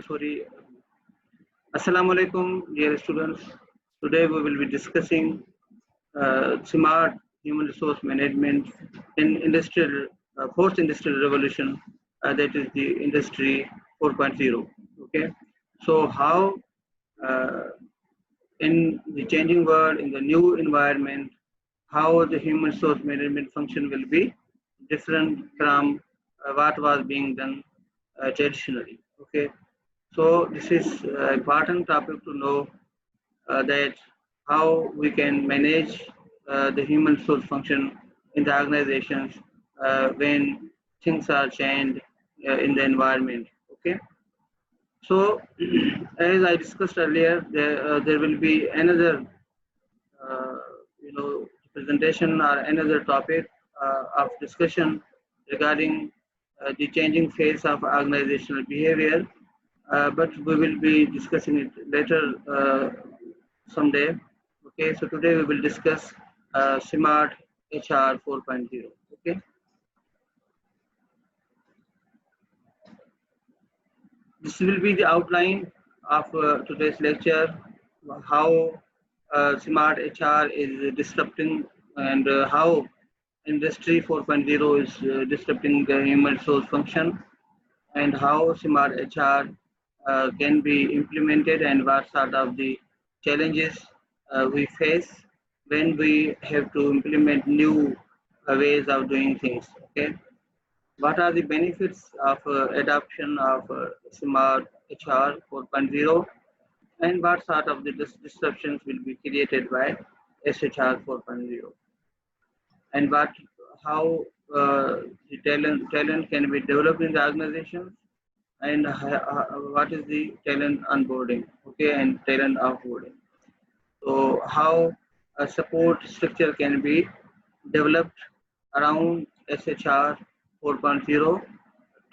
Sorry. Assalamu alaikum, dear students. Today we will be discussing smart human resource management in fourth industrial revolution, that is the industry 4.0. Okay, so how uh, in the changing world, in the new environment, how the human resource management function will be different from what was being done traditionally. Okay, so this is important topic to know that how we can manage the human resource function in the organizations when things are changed in the environment. Okay, so as I discussed earlier, there will be another uh, presentation or another topic of discussion regarding the changing phase of organizational behavior, but we will be discussing it later someday. Okay, so today we will discuss smart HR 4.0. Okay, this will be the outline of today's lecture, how smart HR is disrupting and how industry 4.0 is disrupting the human resource function, and how smart HR can be implemented, and what sort of the challenges we face when we have to implement new ways of doing things. Okay, what are the benefits of adoption of smart HR 4.0, and what sort of the disruptions will be created by SHR 4.0, and how the talent can be developed in the organizations, and what is the talent onboarding, okay, and talent offboarding. So how a support structure can be developed around SHR 4.0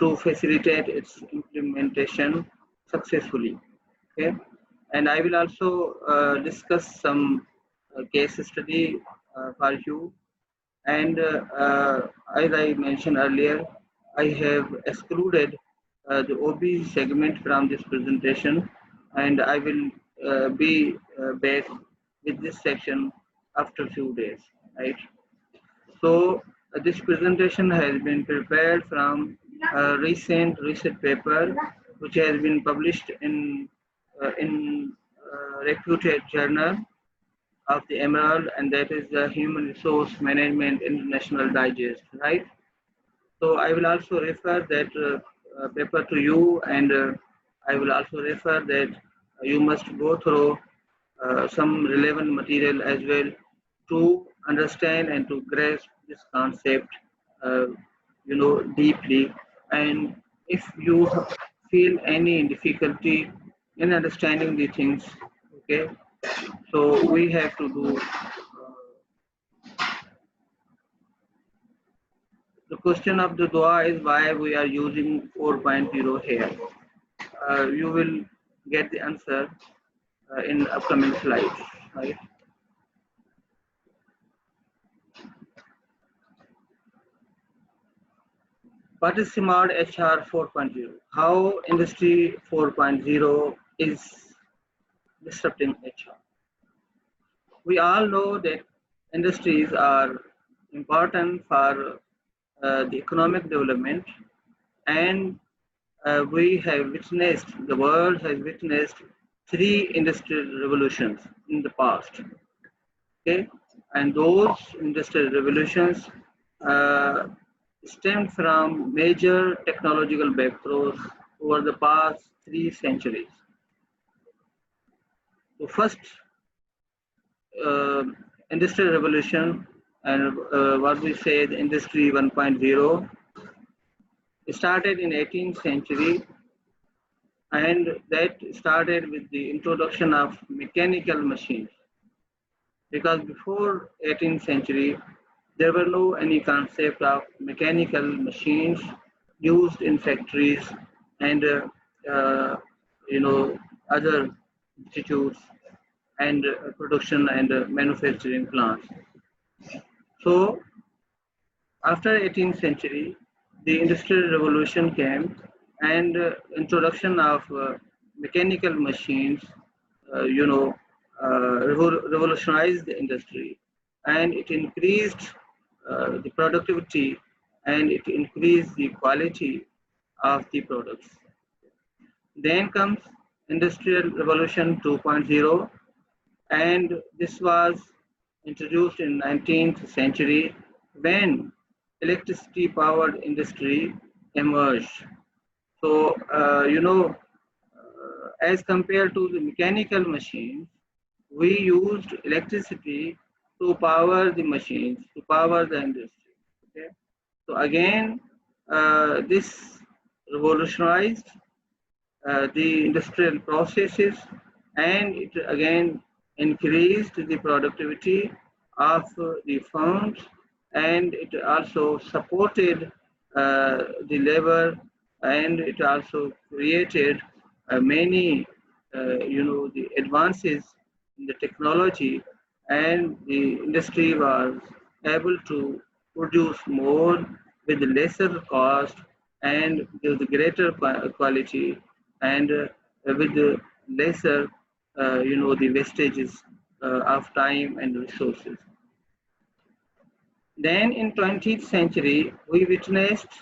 to facilitate its implementation successfully. Okay, and I will also discuss some case study for you. And as I mentioned earlier, I have excluded the OB segment from this presentation, and I will be back with this section after a few days, right? So this presentation has been prepared from a recent research paper which has been published in reputed journal of the Emerald, and that is the Human Resource Management International Digest, right? So I will also refer that paper to you, and I will also refer that you must go through some relevant material as well to understand and to grasp this concept, uh, deeply. And if you feel any difficulty in understanding the things, okay, so we have to do. The question of the dua is why we are using 4.0 here. You will get the answer in upcoming slides, right? What is smart HR 4.0? How industry 4.0 is disrupting HR? We all know that industries are important for the economic development, and we have witnessed, the world has witnessed three industrial revolutions in the past. Okay, and those industrial revolutions uh, stemmed from major technological breakthroughs over the past 3 centuries. The first uh, industrial revolution, and what we say the industry 1.0, started in 18th century, and that started with the introduction of mechanical machines, because before 18th century there were no any concept of mechanical machines used in factories and you know other institutes and production and manufacturing plants. So after 18th century, the industrial revolution came, and introduction of mechanical machines, you know, revolutionized the industry, and it increased the productivity, and it increased the quality of the products. Then comes Industrial Revolution 2.0, and this was introduced in 19th century when electricity powered industry emerged. So, as compared to the mechanical machines, we used electricity to power the machines, to power the industry. Okay? So again, this revolutionized the industrial processes, and it again increased the productivity of the firms, and it also supported the labor, and it also created many the advances in the technology, and the industry was able to produce more with lesser cost and with greater quality, and with lesser the wastages of time and resources. Then in 20th century we witnessed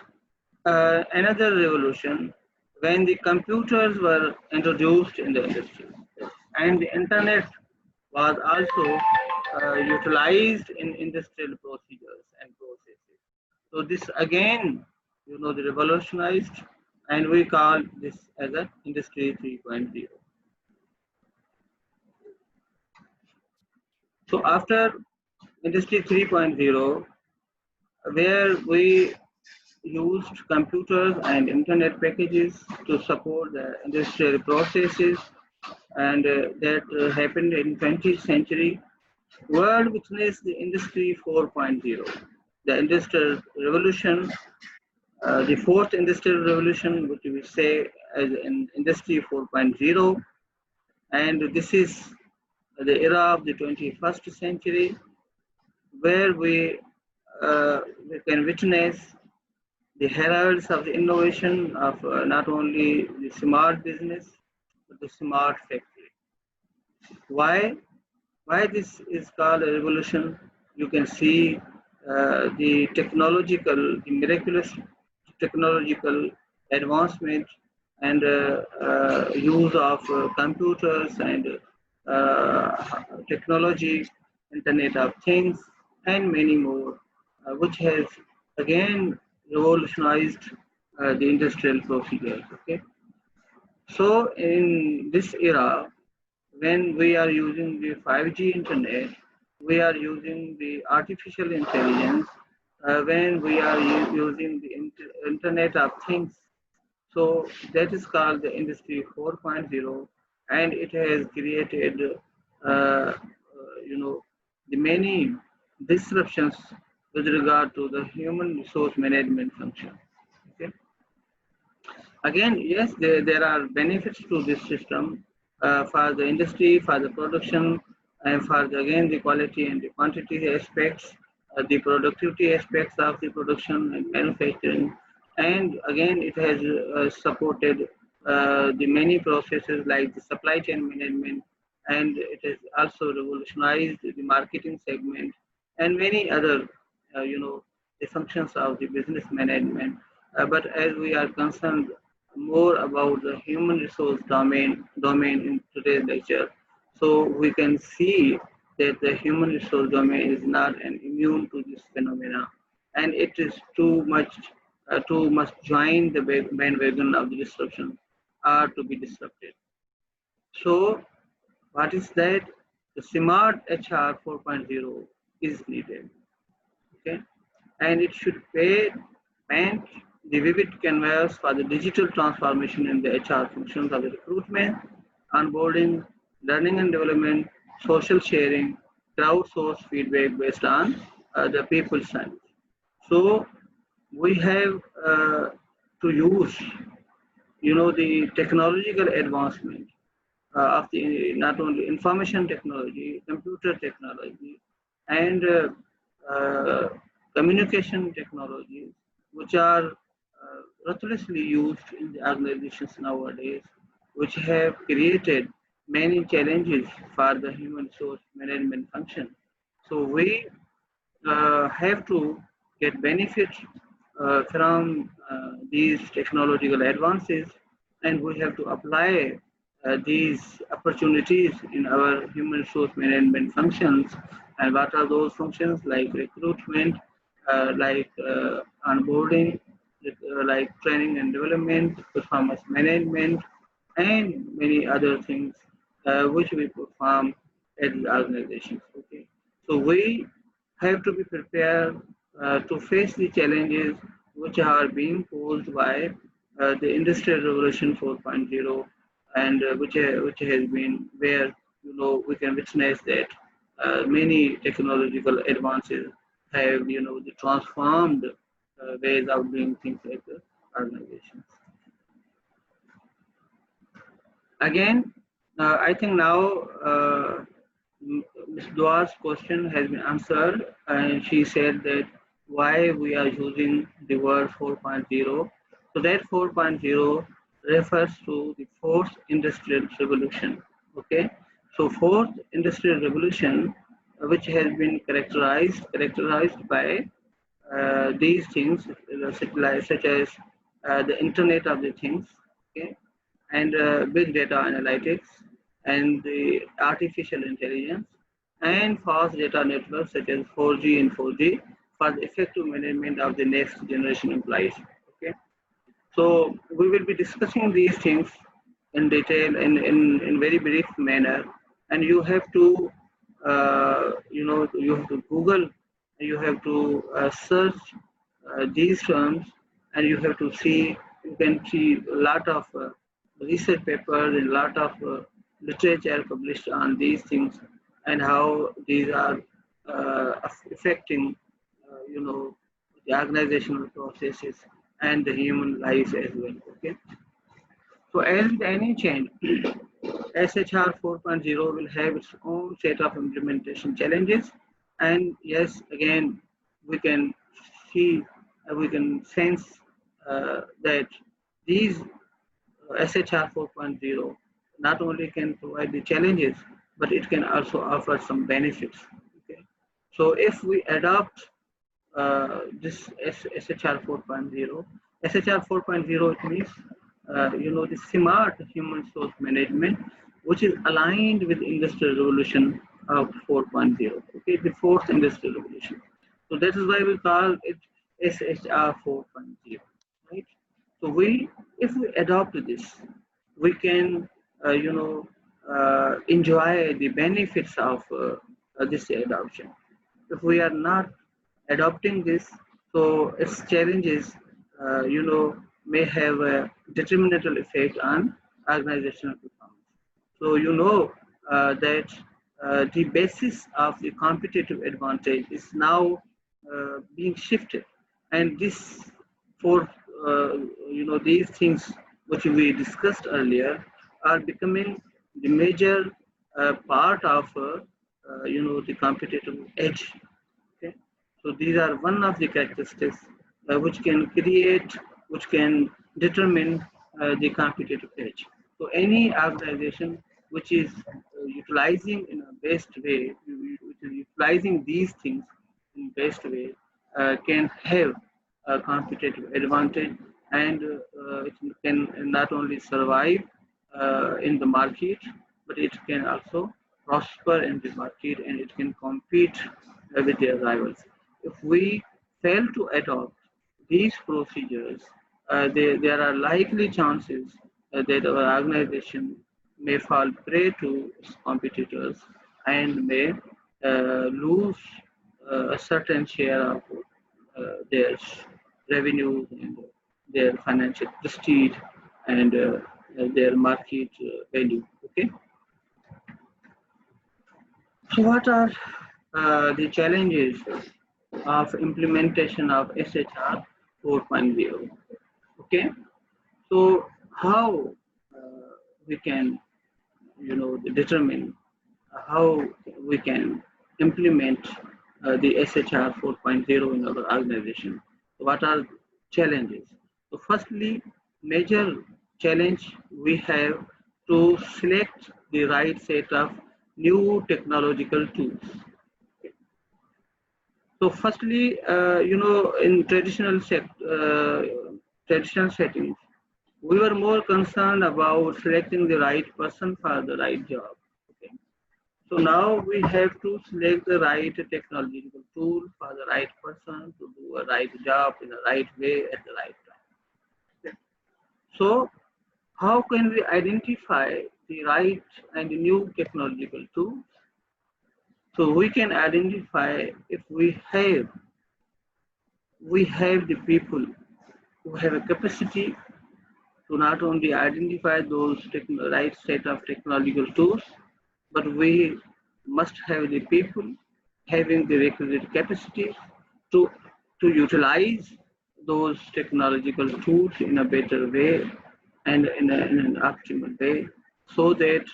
another revolution when the computers were introduced in the industry, and the internet was also utilized in industrial procedures and processes. So this again, the revolutionized, and we call this as a industry 3.0. So after industry 3.0, where we used computers and internet packages to support the industrial processes, and that happened in 20th century, world witnessed the industry 4.0, the industrial revolution, the fourth industrial revolution, which we say as an industry 4.0, and this is the era of the 21st century, where we can witness the heralds of the innovation of not only the smart business, but the smart factory. Why? Why this is called a revolution? You can see the miraculous technological advancement, and use of computers and technology, Internet of Things, and many more, which has again revolutionized the industrial procedures. Okay, so in this era, when we are using the 5G internet, we are using the artificial intelligence, when we are using the Internet of Things. So that is called the Industry 4.0, and it has created, the many disruptions with regard to the human resource management function. Okay. Again, yes, there are benefits to this system for the industry, for the production, and for again the quality and the quantity aspects, the productivity aspects of the production and manufacturing, and again it has supported the many processes like the supply chain management, and it has also revolutionized the marketing segment and many other, the functions of the business management. But as we are concerned more about the human resource domain in today's lecture, so we can see that the human resource domain is not an immune to this phenomena, and it is too much join the bandwagon of the disruption or to be disrupted. So what is that? The smart HR 4.0 is needed. Okay, and it should paint the vivid canvas for the digital transformation in the HR functions of the recruitment, onboarding, learning and development, social sharing, crowdsourced feedback based on the people's science. So we have to use, the technological advancement of the not only information technology, computer technology, and communication technologies, which are ruthlessly used in the organizations nowadays, which have created many challenges for the human resource management function. So we have to get benefit from these technological advances, and we have to apply these opportunities in our human resource management functions. And what are those functions? Like recruitment, like onboarding, like training and development, performance management, and many other things which we perform at the organizations. Okay, so we have to be prepared to face the challenges which are being posed by the Industrial Revolution 4.0, and which has been where we can witness that many technological advances have the transformed ways of doing things at the organizations. Again, I think now Ms. Dua's question has been answered, and she said that why we are using the word 4.0. So that 4.0 refers to the fourth industrial revolution. Okay, so fourth industrial revolution, which has been characterized by these things, such as the Internet of the Things, okay, and big data analytics, and the artificial intelligence, and fast data networks such as 4G and 4G for the effective management of the next generation employees. Okay, so we will be discussing these things in detail in very brief manner, and you have to you have to Google, you have to search these terms, and you have to see. You can see a lot of research papers and a lot of literature published on these things, and how these are affecting the organizational processes and the human lives as well. Okay, so as with any change, SHR 4.0 will have its own set of implementation challenges, and yes, again, we can see, we can sense that these SHR 4.0 not only can provide the challenges, but it can also offer some benefits. Okay, so if we adopt this SHR 4.0, SHR 4.0, it means the smart human resource management, which is aligned with Industrial Revolution of 4.0. Okay, the fourth Industrial Revolution. So that is why we call it SHR 4.0, right? So if we adopt this, we can, enjoy the benefits of this adoption. If we are not adopting this, so its challenges, may have a detrimental effect on organizational performance. So that the basis of the competitive advantage is now being shifted, and this for these things which we discussed earlier are becoming the major part of the competitive edge. Okay, so these are one of the characteristics which can determine the competitive edge. So any organization which is utilizing in a best way, which is utilizing these things in best way, can have a competitive advantage, and it can not only survive in the market, but it can also prosper in the market, and it can compete with their rivals. If we fail to adopt these procedures, there are likely chances that our organization may fall prey to its competitors and may lose a certain share of their revenue and their financial prestige and their market value. Okay. So what are the challenges of implementation of SHR 4.0? Okay. So how we can, determine how we can implement the SHR 4.0 in our organization? What are challenges? So firstly, major challenge we have to select the right set of new technological tools. So firstly, in traditional settings, we were more concerned about selecting the right person for the right job. Okay. So now we have to select the right technological tool for the right person to do a right job in the right way at the right time. Okay. So how can we identify the right and new technological tools? So we can identify if we have the people who have a capacity to not only identify those right set of technological tools, but we must have the people having the requisite capacity to, to utilize those technological tools in a better way and in an optimal way so that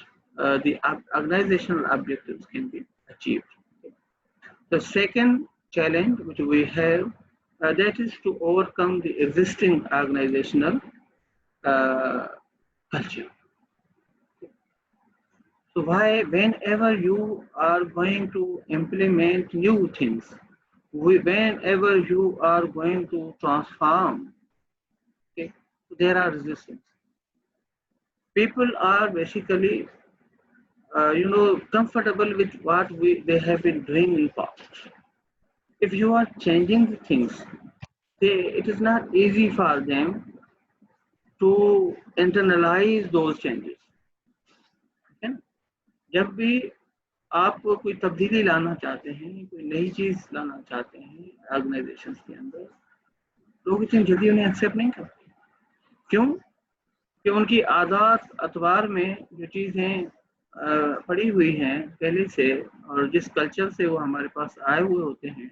the organizational objectives can be achieved. The second challenge which we have that is to overcome the existing organizational uh, culture. So whenever you are going to implement new things, whenever you are going to transform, okay, there are resistance. People are basically, comfortable with what they have been doing in the past. If you are changing the things, it is not easy for them to internalize those changes. Okay? जब भी आप कोई तब्दीली लाना चाहते हैं, कोई नई चीज लाना चाहते हैं ऑर्गेनाइजेशन के अंदर, लोग इतनी जल्दी उन्हें एक्सेप्ट नहीं करते. क्यों? कि उनकी आदत अतवार में जो चीजें पड़ी हुई हैं पहले से, और जिस कल्चर से वो हमारे पास आए हुए होते हैं,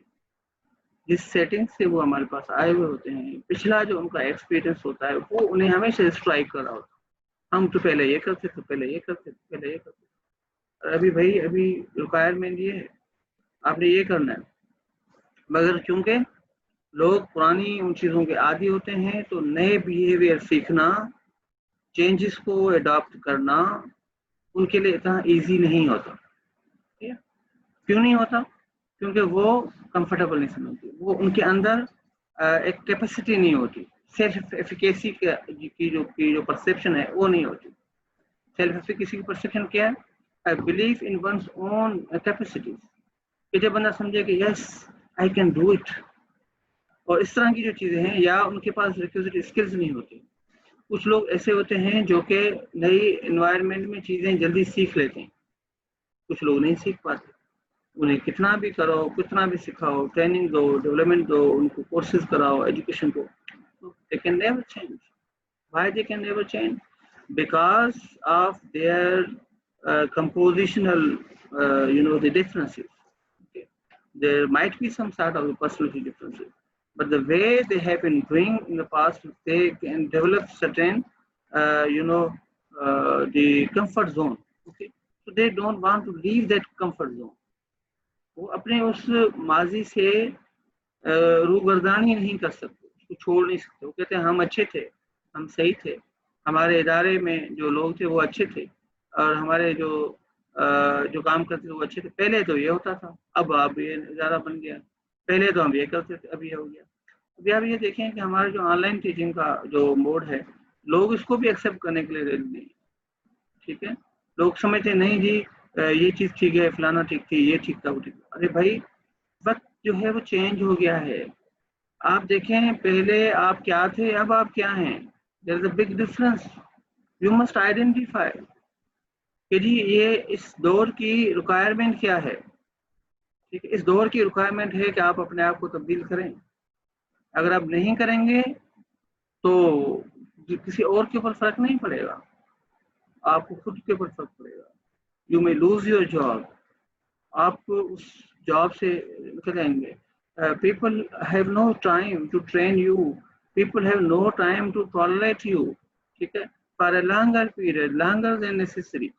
जिस सेटिंग से वो हमारे पास आए हुए होते हैं, पिछला जो उनका एक्सपीरियंस होता है वो उन्हें हमेशा स्ट्राइक कर रहा होता है. हम तो पहले ये करते थे, पहले ये करते थे, पहले ये करते थे, अभी भाई अभी रिक्वायरमेंट ये है, आपने ये करना है. मगर चूंकि लोग पुरानी उन चीज़ों के आदी होते हैं, तो नए बिहेवियर सीखना, चेंजेस को अडॉप्ट करना उनके लिए इतना इजी नहीं होता. क्यों नहीं होता? क्योंकि वो कंफर्टेबल नहीं समझते, वो उनके अंदर एक कैपेसिटी नहीं होती, सेल्फ एफिकेसी की जो परसेप्शन है वो नहीं होती. सेल्फ एफिकेसी की परसेप्शन क्या है? I believe in one's own capacities. कि जब बंदा समझे कि yes, I can do it, और इस तरह की जो चीज़ें हैं, या उनके पास रिक्विजिट स्किल्स नहीं होती. कुछ लोग ऐसे होते हैं जो कि नई एनवायरनमेंट में चीज़ें जल्दी सीख लेते हैं, कुछ लोग नहीं सीख पाते. उन्हें कितना भी करो, कितना भी सिखाओ, ट्रेनिंग दो, डेवलपमेंट दो, उनको कोर्सेज कराओ, एजुकेशन को, they can never change. Why they can never change? Because of their compositional, the differences. Okay. There might be some sort of personality differences, but the way they have been doing in the past, they can develop certain, the comfort zone. Okay, so they don't want to leave that comfort zone. वो अपने उस माजी से रूबरदान ही नहीं कर सकते, उसको छोड़ नहीं सकते. वो कहते हैं हम अच्छे थे, हम सही थे, हमारे इदारे में जो लोग थे वो अच्छे थे, और हमारे जो काम करते थे वो अच्छे थे. पहले तो ये होता था, अब ये इदारा बन गया, पहले तो हम ये करते थे, अब ये हो गया. अभी आप ये देखें कि हमारे जो ऑनलाइन टीचिंग का जो मोड है, लोग इसको भी एक्सेप्ट करने के लिए रेडी नहीं. ठीक है, लोग समझते नहीं जी ये चीज़ ठीक है, फलाना ठीक थी, ये ठीक था, वो ठीक. अरे भाई, वक्त जो है वो चेंज हो गया है. आप देखें पहले आप क्या थे, अब आप क्या हैं. There is a big difference. You must identify कि जी ये इस दौर की रिक्वायरमेंट क्या है. ठीक है, इस दौर की रिक्वायरमेंट है कि आप अपने आप को तब्दील करें. अगर आप नहीं करेंगे तो किसी और के ऊपर फर्क नहीं पड़ेगा, आपको खुद के ऊपर फर्क पड़ेगा. You may lose your job, आप उस जॉब से निकल जाएंगे. People have no time to train you, people have no time to tolerate you. ठीक है, for a longer period, longer than necessary.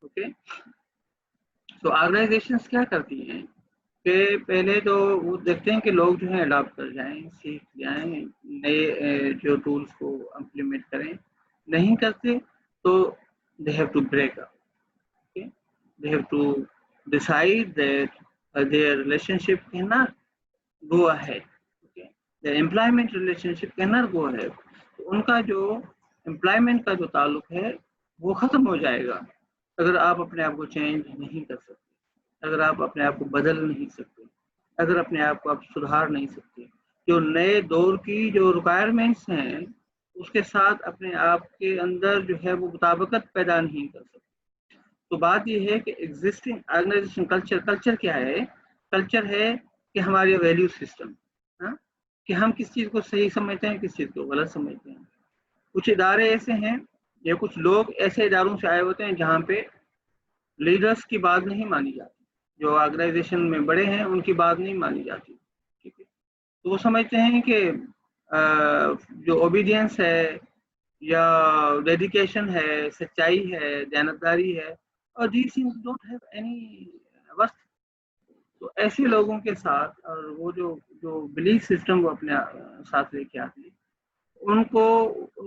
Okay, so organisations क्या करती हैं کہ پہلے تو وہ دیکھتے ہیں کہ لوگ جو ہیں اڈاپٹ کر جائیں، سیکھ جائیں، نئے جو ٹولس کو امپلیمنٹ کریں. نہیں کرتے تو they have to break up. Okay? They have to decide that their relationship cannot go ahead. Okay? Their employment relationship cannot go ahead. تو ان کا جو امپلائمنٹ کا جو تعلق ہے وہ ختم ہو جائے گا اگر آپ اپنے آپ کو چینج نہیں کر سکتے، اگر آپ اپنے آپ کو بدل نہیں سکتے، اگر اپنے آپ کو آپ سدھار نہیں سکتے. جو نئے دور کی جو ریکوائرمنٹس ہیں اس کے ساتھ اپنے آپ کے اندر جو ہے وہ مطابقت پیدا نہیں کر سکتے. تو بات یہ ہے کہ ایگزسٹنگ آرگنائزیشن کلچر کیا ہے؟ کلچر ہے کہ ہماری ویلیو سسٹم، کہ ہم کس چیز کو صحیح سمجھتے ہیں، کس چیز کو غلط سمجھتے ہیں. کچھ ادارے ایسے ہیں یا کچھ لوگ ایسے اداروں سے آئے ہوتے ہیں جہاں پہ لیڈرز کی بات نہیں مانی جاتی، جو آرگنائزیشن میں بڑے ہیں ان کی بات نہیں مانی جاتی. ٹھیک ہے، تو وہ سمجھتے ہیں کہ جو اوبیڈینس ہے یا ڈیڈیکیشن ہے، سچائی ہے، دیانتداری ہے، اور these things don't have any وقت. تو ایسے لوگوں کے ساتھ اور وہ جو بلیف سسٹم وہ اپنے ساتھ لے کے آتے ہیں، ان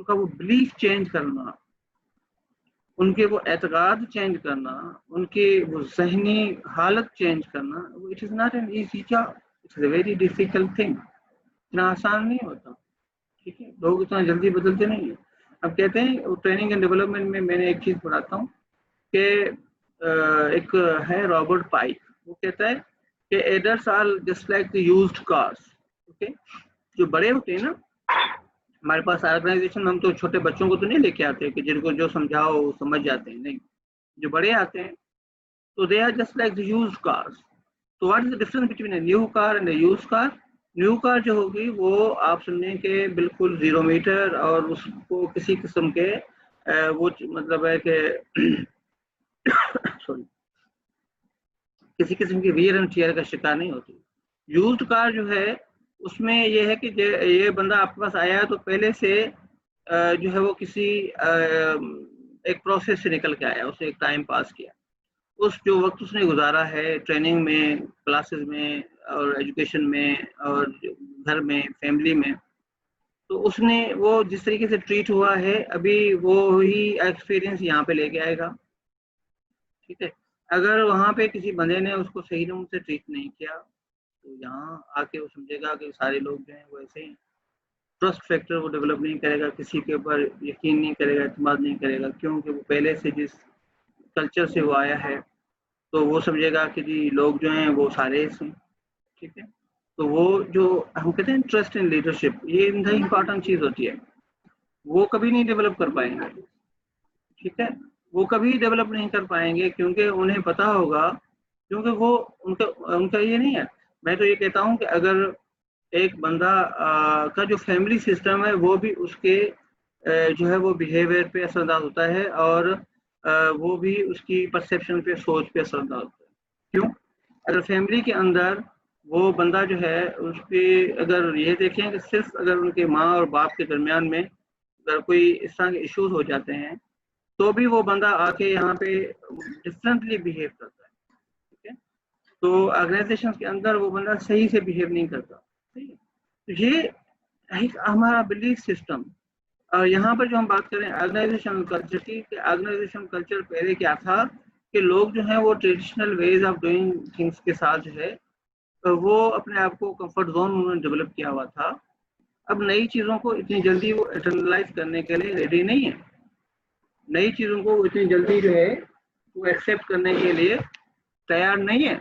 کا وہ بلیف چینج کرنا، ان کے وہ اعتقاد چینج کرنا، ان کے وہ ذہنی حالت چینج کرنا، it is not an easy job, it's a very difficult thing. اتنا آسان نہیں ہوتا. ٹھیک ہے، لوگ اتنا جلدی بدلتے نہیں ہیں. اب کہتے ہیں ٹریننگ اینڈ ڈیولپمنٹ میں نے ایک چیز پڑھاتا ہوں کہ ایک ہے رابرٹ پائک، وہ کہتا ہے کہ adults are just like the used cars. Okay, جو بڑے ہوتے ہیں نا ہمارے پاس آرگنائزیشن، ہم تو چھوٹے بچوں کو تو نہیں لے کے آتے کہ جن کو جو سمجھاؤ وہ سمجھ جاتے ہیں، نہیں. جو بڑے آتے ہیں تو they are just like the used cars. تو what is the difference between a new car and a use car? New car جو ہوگی وہ آپ سنیں کہ بالکل 0 میٹر اور اس کو کسی قسم کے وہ مطلب ہے کہ سوری کسی قسم کی ویئر اینڈ ٹیئر کا شکار نہیں ہوتی. یوزڈ کار جو ہے اس میں یہ ہے کہ یہ بندہ آپ کے پاس آیا تو پہلے سے جو ہے وہ کسی ایک پروسیس سے نکل کے آیا، اسے ایک ٹائم پاس کیا، اس جو وقت اس نے گزارا ہے ٹریننگ میں، کلاسز میں اور ایجوکیشن میں اور گھر میں، فیملی میں، تو اس نے وہ جس طریقے سے ٹریٹ ہوا ہے ابھی وہی ایکسپیرینس یہاں پہ لے کے آئے گا. ٹھیک ہے، اگر وہاں پہ کسی بندے نے اس کو صحیح نمبر سے ٹریٹ نہیں کیا تو یہاں آ کے وہ سمجھے گا کہ سارے لوگ جو ہیں وہ ایسے ہیں. ٹرسٹ فیکٹر وہ ڈیولپ نہیں کرے گا، کسی کے اوپر یقین نہیں کرے گا، اعتماد نہیں کرے گا، کیونکہ وہ پہلے سے جس کلچر سے وہ آیا ہے تو وہ سمجھے گا کہ جی لوگ جو ہیں وہ سارے ایسے ہیں. ٹھیک ہے، تو وہ جو ہم کہتے ہیں ٹرسٹ ان لیڈرشپ، یہ انتہائی امپورٹنٹ چیز ہوتی ہے. وہ کبھی نہیں ڈیولپ کر پائیں گے. ٹھیک ہے، وہ کبھی ڈیولپ نہیں کر پائیں گے کیونکہ انہیں پتا ہوگا، کیونکہ وہ ان کا یہ نہیں ہے. میں تو یہ کہتا ہوں کہ اگر ایک بندہ کا جو فیملی سسٹم ہے وہ بھی اس کے جو ہے وہ بیہیویئر پہ اثر انداز ہوتا ہے اور وہ بھی اس کی پرسیپشن پہ، سوچ پہ اثر انداز ہوتا ہے. کیوں؟ اگر فیملی کے اندر وہ بندہ جو ہے اس کی اگر یہ دیکھیں کہ صرف اگر ان کے ماں اور باپ کے درمیان میں اگر کوئی اس طرح کے ایشوز ہو جاتے ہیں تو بھی وہ بندہ آ کے یہاں پہ ڈفرینٹلی بہیو کرتا ہے. ٹھیک ہے، تو آرگنائزیشن کے اندر وہ بندہ صحیح سے بہیو نہیں کرتا. ٹھیک ہے، تو یہ ایک ہمارا بلیف سسٹم. اور یہاں پر جو ہم بات کریں آرگنائزیشن کلچر کی، کہ آرگنائزیشن کلچر پہلے کیا تھا کہ لوگ جو ہیں وہ traditional ways of doing things کے ساتھ جو ہے وہ اپنے آپ کو کمفرٹ زون انہوں نے ڈیولپ کیا ہوا تھا. اب نئی چیزوں کو اتنی جلدی وہ انٹرنلائز کرنے کے لیے ریڈی نہیں ہے، نئی چیزوں کو اتنی جلدی جو ہے وہ ایکسیپٹ کرنے کے لیے تیار نہیں ہے.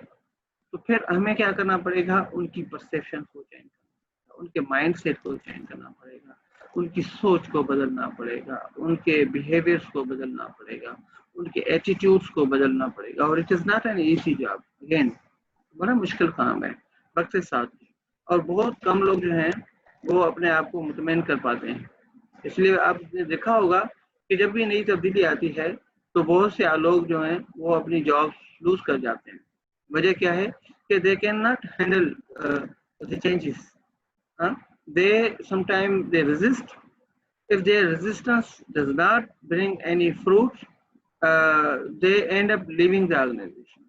تو پھر ہمیں کیا کرنا پڑے گا؟ ان کی پرسیپشن کو چینج کرنا، ان کے مائنڈ سیٹ کو چینج کرنا پڑے گا، ان کی سوچ کو بدلنا پڑے گا، ان کے بیہیویئرس کو بدلنا پڑے گا، ان کے ایٹیٹیوڈس کو بدلنا پڑے گا. اور it is not an easy job, again بڑا مشکل کام ہے وقت کے ساتھ، اور بہت کم لوگ جو ہیں وہ اپنے آپ کو مطمئن کر پاتے ہیں. اس لیے آپ نے دیکھا ہوگا کہ جب بھی نئی تبدیلی آتی ہے تو بہت سے لوگ جو ہیں وہ اپنی جاب لوز کر جاتے ہیں. وجہ کیا ہے کہ they cannot handle the changes. They sometimes they resist. If their resistance does not bring any fruit, they end up leaving the organization.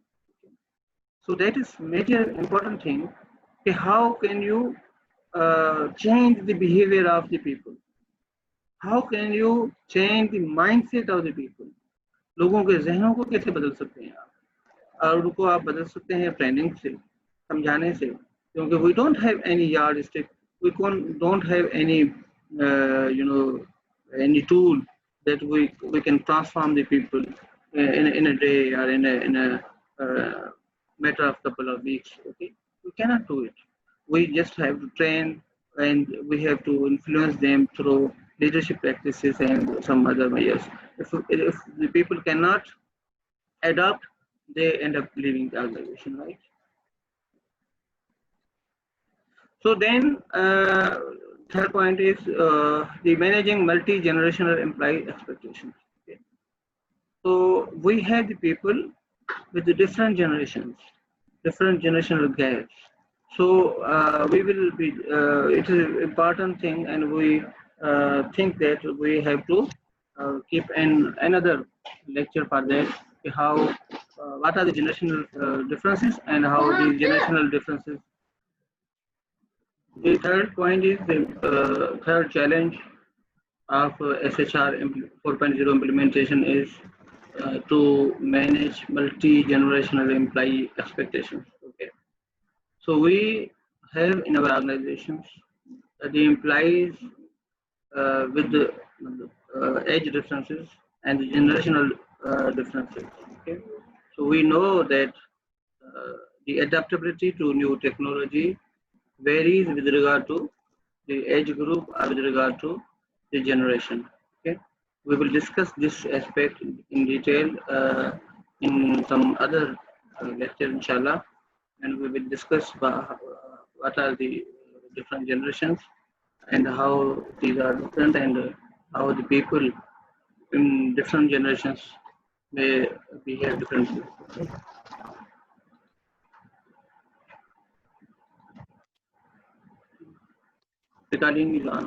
So that is major important thing. How can you change the behavior of the people? How can you change the mindset of the people? लोगों के जहनों को कैसे बदल सकते हैं आप? और उनको आप बदल सकते हैं ट्रेनिंग से, समझाने से, क्योंकि we don't have any yardstick, we don't have any any tool that we can transform the people in a day or in a matter of couple of weeks. Okay, we cannot do it. We just have to train, and we have to influence them through leadership practices and some other measures. If the people cannot adopt, they end up leaving the organization, right? So then, third point is the managing multi-generational employee expectations. Okay. So we have the people with the different generations, different generational gaps. So we will be. It is an important thing, and we think that we have to keep another lecture for that. How, what are the generational differences, and how the generational differences. The third point is the third challenge of SHR 4.0 implementation is to manage multi-generational employee expectations. Okay, so we have in our organizations the employees with the age differences and the generational differences. Okay, so we know that the adaptability to new technology varies with regard to the age group or with regard to the generation. Okay, we will discuss this aspect in detail in some other lecture, inshallah, and we will discuss what are the different generations and how these are different, and how the people in different generations may behave differently. Okay. Recording is on.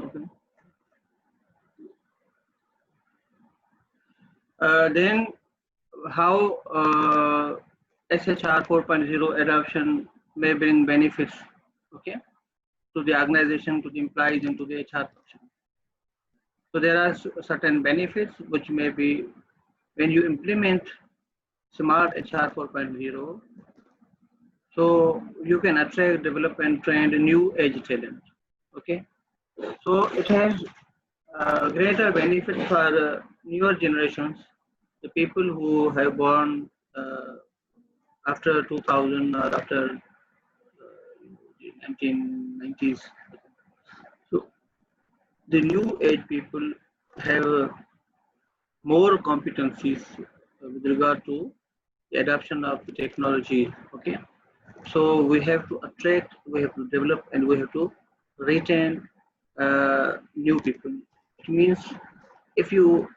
Okay. Then how SHR 4.0 adoption may bring benefits, okay, to the organization, to the employees, and to the HR function. So there are certain benefits which may be when you implement Smart HR 4.0. So you can attract, develop, and train new age talent. Okay, so it has greater benefit for newer generations, the people who have born after 2000 or after 1990s. So the new age people have more competencies with regard to the adoption of the technology. Okay, so we have to attract, we have to develop, and we have to retain new people. It means if you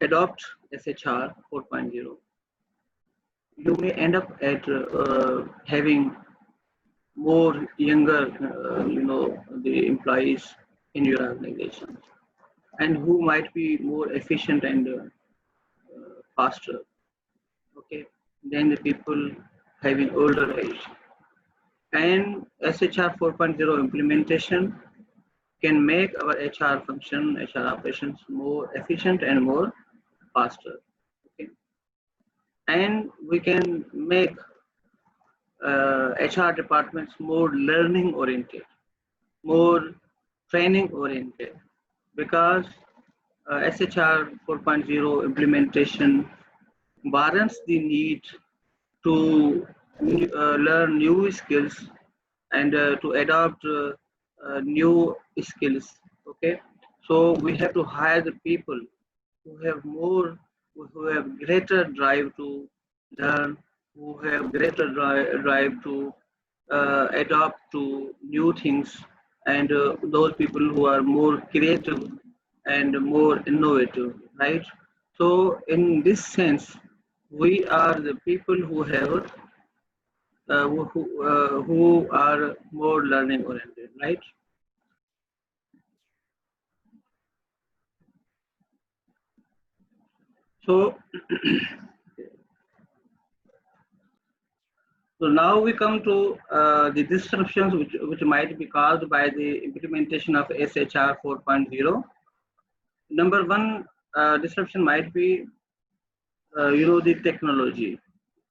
adopt SHR 4.0, you may end up at having more younger, the employees in your organization, and who might be more efficient and faster, okay, than the people having older age. And SHR 4.0 implementation can make our HR function, HR operations more efficient and more faster. Okay, and we can make HR departments more learning oriented, more training oriented, because SHR 4.0 implementation warrants the need to learn new skills and to adopt new skills. Okay, so we have to hire the people who have more, who have greater drive to learn, who have greater drive to adopt to new things, and those people who are more creative and more innovative, right? So in this sense, we are the people who have who are more learning oriented, right? So So now we come to the disruptions which might be caused by the implementation of SHR 4.0. Number one disruption might be, the technology,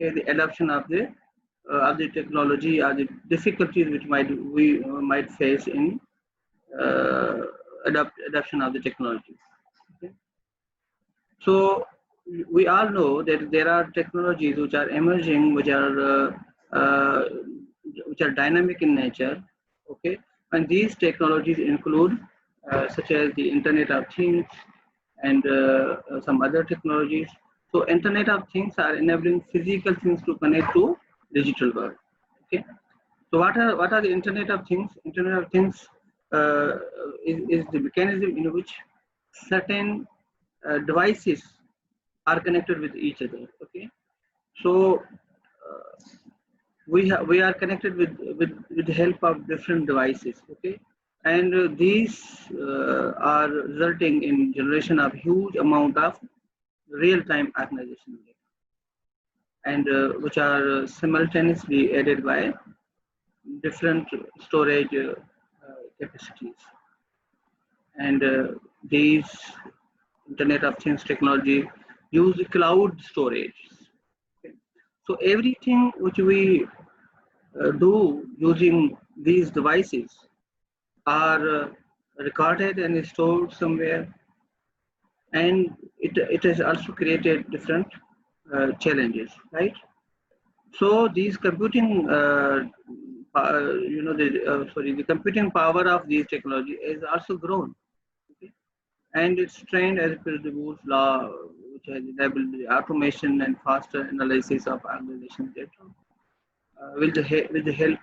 okay, the adoption of the technology, or the difficulties which we might face in uh, adoption of the technology. Okay. So we all know that there are technologies which are emerging, uh, which are dynamic in nature. Okay, and these technologies include such as the Internet of Things and some other technologies. So Internet of Things are enabling physical things to connect to digital world. Okay. So what are the Internet of Things? Internet of Things uh, is the mechanism in which certain devices are connected with each other. Okay. So we are connected with the help of different devices. Okay. And these are resulting in generation of huge amount of real-time organization data, and which are simultaneously added by different storage capacities. And these Internet of Things technology use cloud storage. Okay. So everything which we do using these devices are recorded and stored somewhere, and it has also created different challenges, right? So these computing, the computing power of these technology has also grown. Okay? And it's trained as per the Moore's law, which has enabled the automation and faster analysis of organization data, with the help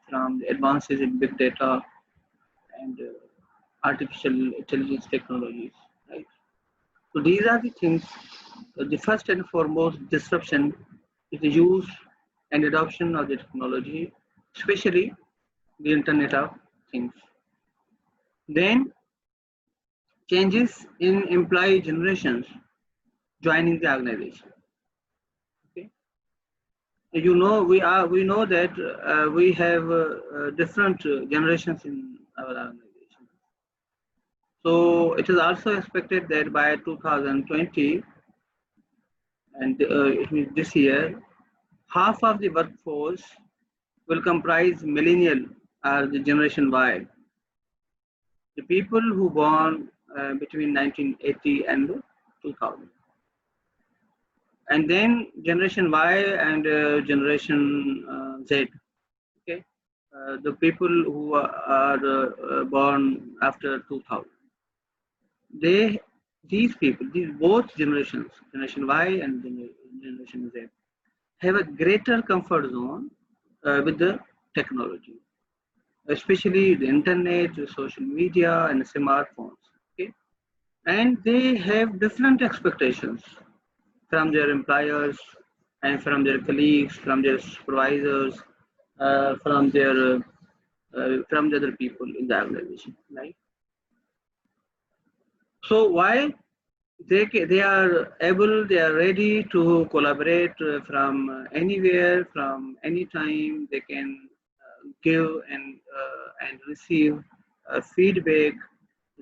from the advances in big data and artificial intelligence technologies, right? So these are the things. The first and foremost disruption is the use and adoption of the technology, especially the Internet of Things. Then changes in employee generations joining the organization. Okay, we know that we have different generations in our organization. So it is also expected that by 2020, and it means this year, half of the workforce will comprise millennial or the generation Y, the people who born between 1980 and 2000. And then generation Y and generation Z, okay, the people who are born after 2000. These people, these both generations, generation Y and generation Z, have a greater comfort zone with the technology, especially the internet, the social media, and smartphones. Okay, and they have different expectations from their employers and from their colleagues, from their supervisors, from the other people in the organization, right? So while they are able, they are ready to collaborate from anywhere, from any time. They can give and receive feedback.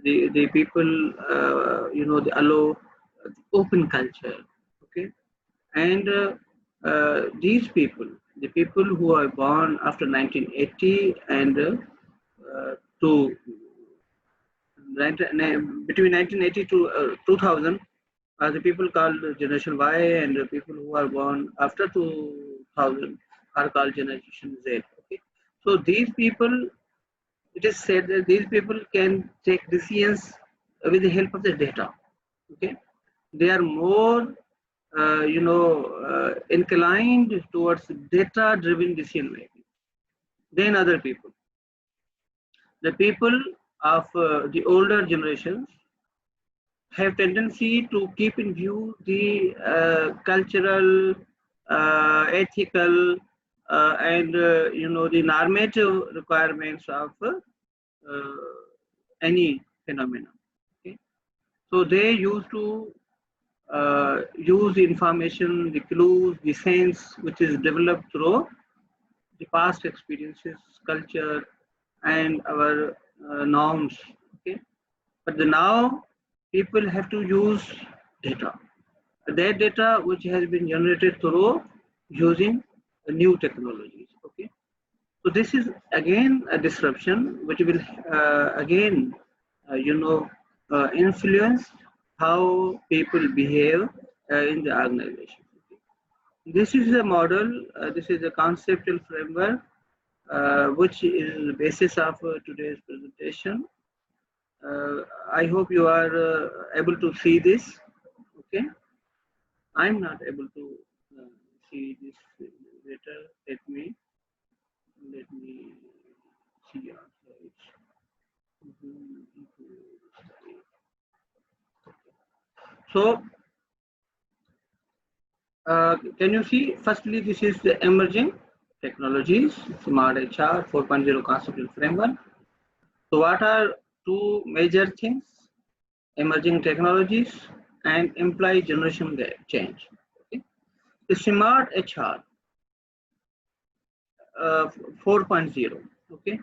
The people, they allow open culture. Okay, and these people, the people who are born after 1980 and to between 1980 to 2000 are the people called Generation Y, and the people who are born after 2000 are called Generation Z. Okay, so these people, it is said that these people can take decisions with the help of the data. Okay, they are more, inclined towards data-driven decision making than other people. The people of the older generations have tendency to keep in view the cultural, ethical, and the normative requirements of any phenomenon. Okay? So they used to use the information, the clues, the sense which is developed through the past experiences, culture, and our norms. Okay, but now people have to use data. That data which has been generated through using new technologies. Okay, so this is again a disruption which will again, influence how people behave in the organization. This is a model, this is a conceptual framework which is the basis of today's presentation. I hope you are able to see this. Okay, I'm not able to see this later. Let me see our slides. So, can you see? Firstly, this is the emerging technologies, Smart HR 4.0 conceptual framework. So, what are two major things? Emerging technologies and employee generation change. Okay. The Smart HR 4.0. Okay.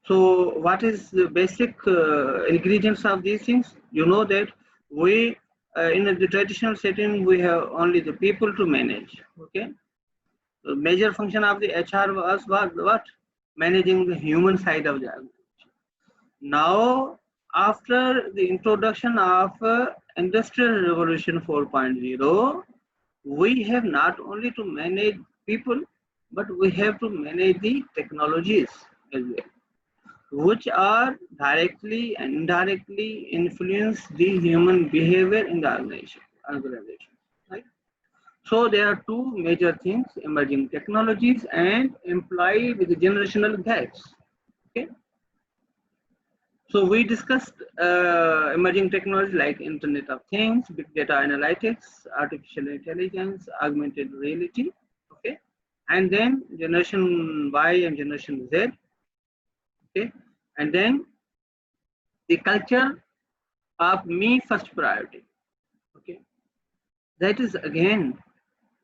So, what is the basic ingredients of these things? You know that we in the traditional setting we have only the people to manage. Okay. The major function of the HR was what? Managing the human side of the organization. Now, after the introduction of Industrial Revolution 4.0, we have not only to manage people, but we have to manage the technologies as well, which are directly and indirectly influence the human behavior in the organization. Right? So there are two major things: emerging technologies and employee with generational gaps. Okay. So we discussed emerging technologies like Internet of Things, Big Data Analytics, Artificial Intelligence, Augmented Reality, okay, and then Generation Y and Generation Z, okay, and then the culture of me first priority, okay. That is again,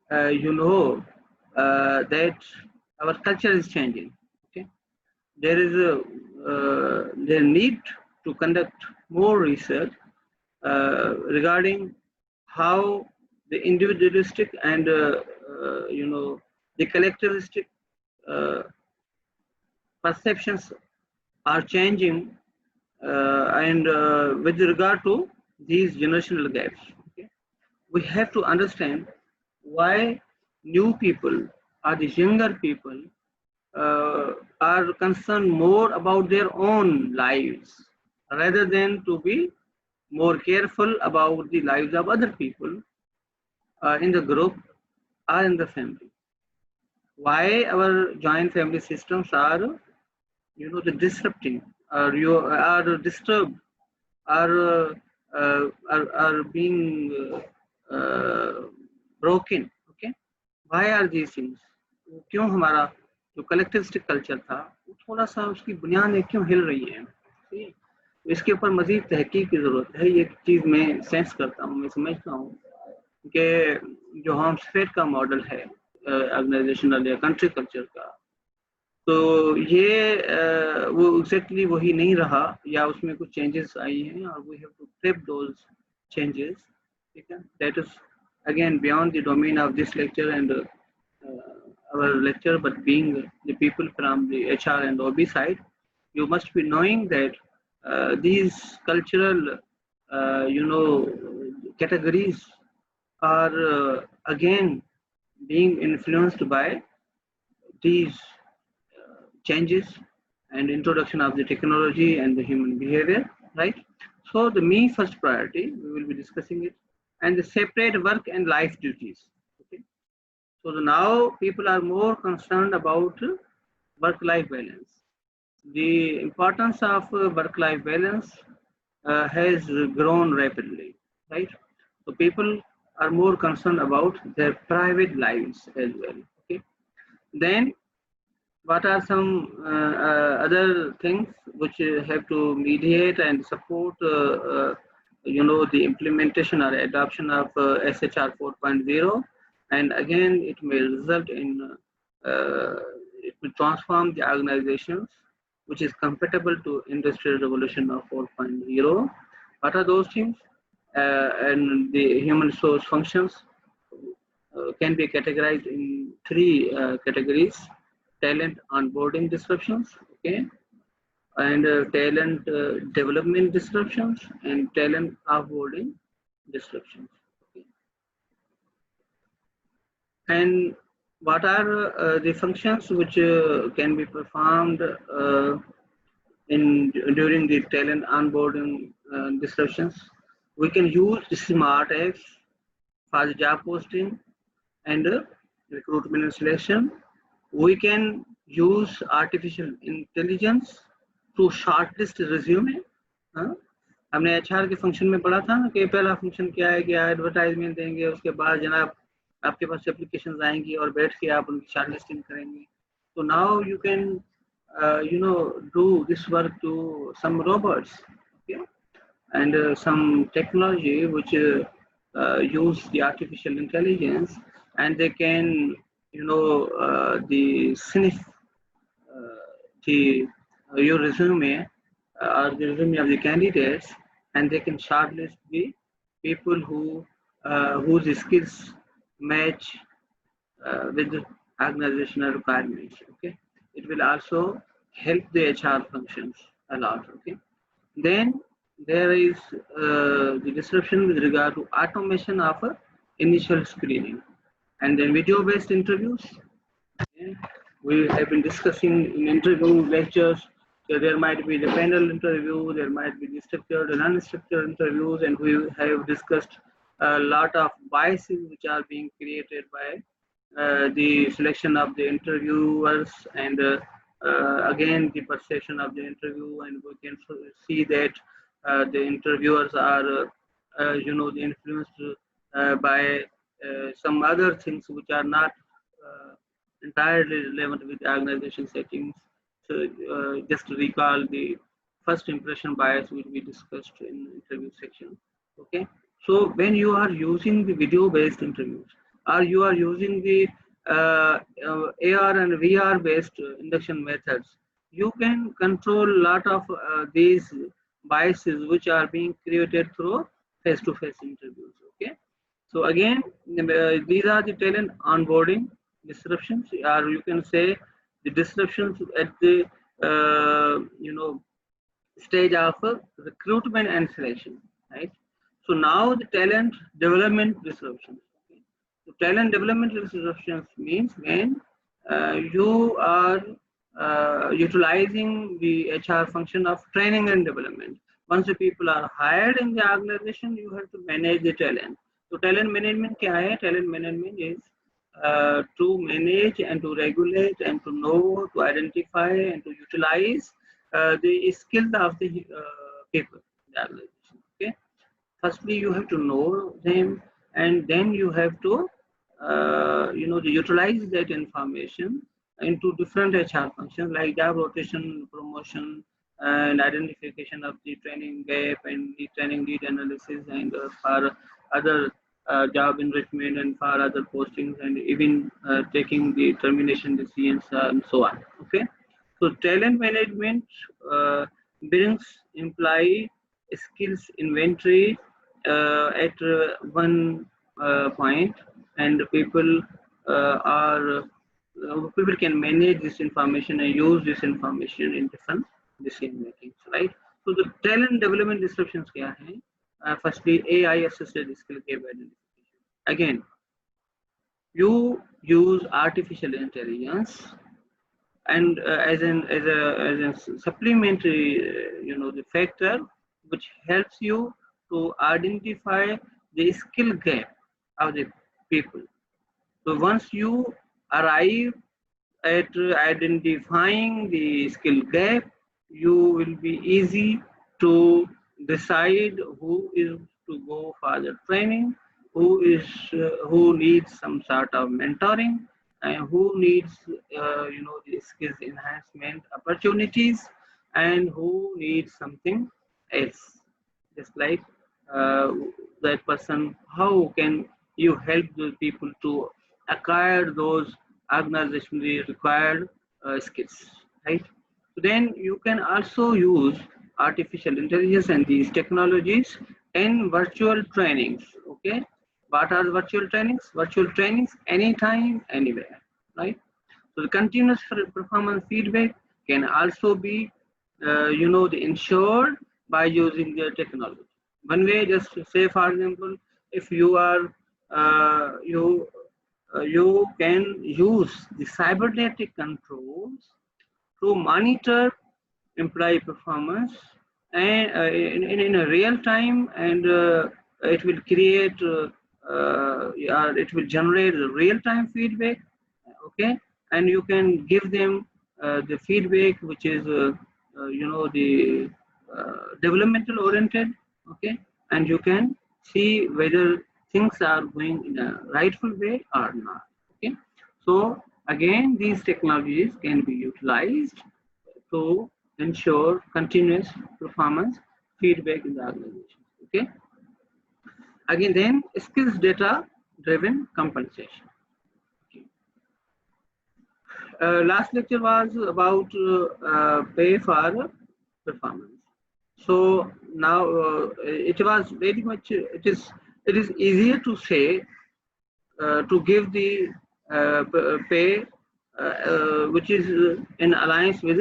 that our culture is changing, okay. There is a there need to conduct more research regarding how the individualistic and the collectivistic perceptions are changing, and with regard to these generational gaps. Okay? We have to understand why new people or the younger people are concerned more about their own lives rather than to be more careful about the lives of other people in the group or in the family. Why our joint family systems are, the disrupting, or you are disturbed, are being broken. Okay, why are these things? क्यों हमारा जो collectivistic culture था वो थोड़ा सा उसकी बुनियादें क्यों हिल रही है? इसके ऊपर मजीद तहकीक की जरूरत है. ये चीज मैं सेंस करता हूँ, मैं समझता हूँ कि जो हम स्फेयर का मॉडल है ऑर्गेनाइजेशनल या कंट्री कल्चर का, तो ये वो एग्जैक्टली वही नहीं रहा या उसमें कुछ चेंजेस आई हैं और we have to trip those changes. ठीक है, that is again beyond the domain of this lecture and our lecture, but being the people from the HR and OB side, you must be knowing that these cultural, categories are again being influenced by these changes and introduction of the technology and the human behavior, right? So the me first priority, we will be discussing it, and the separate work and life duties. Okay. So now people are more concerned about work-life balance. The importance of work-life balance has grown rapidly, right? So people are more concerned about their private lives as well. Okay. Then what are some other things which have to mediate and support the implementation or adoption of SHR 4.0, and again it may result in will transform the organizations which is compatible to industrial revolution of 4.0. What are those things? And the human resource functions can be categorized in three categories: talent onboarding disruptions, okay, and talent development disruptions, and talent offboarding disruptions. Okay. And what are the functions which can be performed during the talent onboarding disruptions? We can use the smart apps for the job posting and recruitment and selection. We can use artificial intelligence to shortlist resume. हाँ? हमने HR के function में पढ़ा था ना कि पहला function क्या है कि एडवर्टाइजमेंट देंगे, उसके बाद जनाब आपके पास एप्लीकेशंस आएंगी और बैठ के आप उनकी शॉर्टलिस्टिंग करेंगे. So now you can do this work to some robots, okay, and some technology which use the artificial intelligence, and they can the sniff your resume or the resume of the candidates, and they can shortlist the people whose skills match with the organizational requirements. Okay, it will also help the HR functions a lot. Okay, then there is the disruption with regard to automation of initial screening, and then video-based interviews. Okay. We have been discussing in interview lectures. So there might be the panel interview, there might be the structured and unstructured interviews, and we have discussed a lot of biases which are being created by the selection of the interviewers, and again the perception of the interview, and we can see that the interviewers are influenced by some other things which are not entirely relevant with the organization settings. So just to recall the first impression bias which we discussed in interview section. Okay, so when you are using the video based interviews, or you are using the AR and VR based induction methods, you can control a lot of these biases which are being created through face to face interviews. Okay, so again these are the talent onboarding disruptions, or you can say the disruptions at the stage of recruitment and selection, right? So now the talent development disruptions. Okay? So talent development disruptions means when you are utilizing the HR function of training and development. Once the people are hired in the organization, you have to manage the talent. So talent management kya hai? Talent management is to manage and to regulate and to know, to identify and to utilize the skills of the people in the organization. Okay. Firstly, you have to know them, and then you have to utilize that information into different HR functions like job rotation, promotion, and identification of the training gap, and the training need analysis, and for other job enrichment, and for other postings, and even taking the termination decisions and so on. Okay, so talent management brings employee skills inventory at one point, and people people can manage this information and use this information in different decision making, right? So the talent development disruptions kya hai? Firstly, AI assisted skill gap identification. Again, you use artificial intelligence, and as a supplementary the factor which helps you to identify the skill gap of the people. So once you arrive at identifying the skill gap, you will be easy to decide who is to go for the training, who needs some sort of mentoring, and who needs the skills enhancement opportunities, and who needs something else. Just like that person, how can you help the people to acquire those organizationally required skills, right? So then you can also use artificial intelligence and these technologies in virtual trainings. Okay, what are virtual trainings? Virtual trainings anytime, anywhere, right? So the continuous performance feedback can also be, the ensured by using the technology. One way, just to say, for example, if you are, you can use the cybernetic controls to monitor employee performance and in a real time, and it will create, it will generate real time feedback. Okay, and you can give them the feedback which is the developmental oriented. Okay, and you can see whether things are going in a rightful way or not. Okay, so again, these technologies can be utilized to ensure continuous performance feedback in the organization. Okay, again, then skills data driven compensation. Last lecture was about pay for performance. So now it was very much, it is easier to say, to give the pay which is in alliance with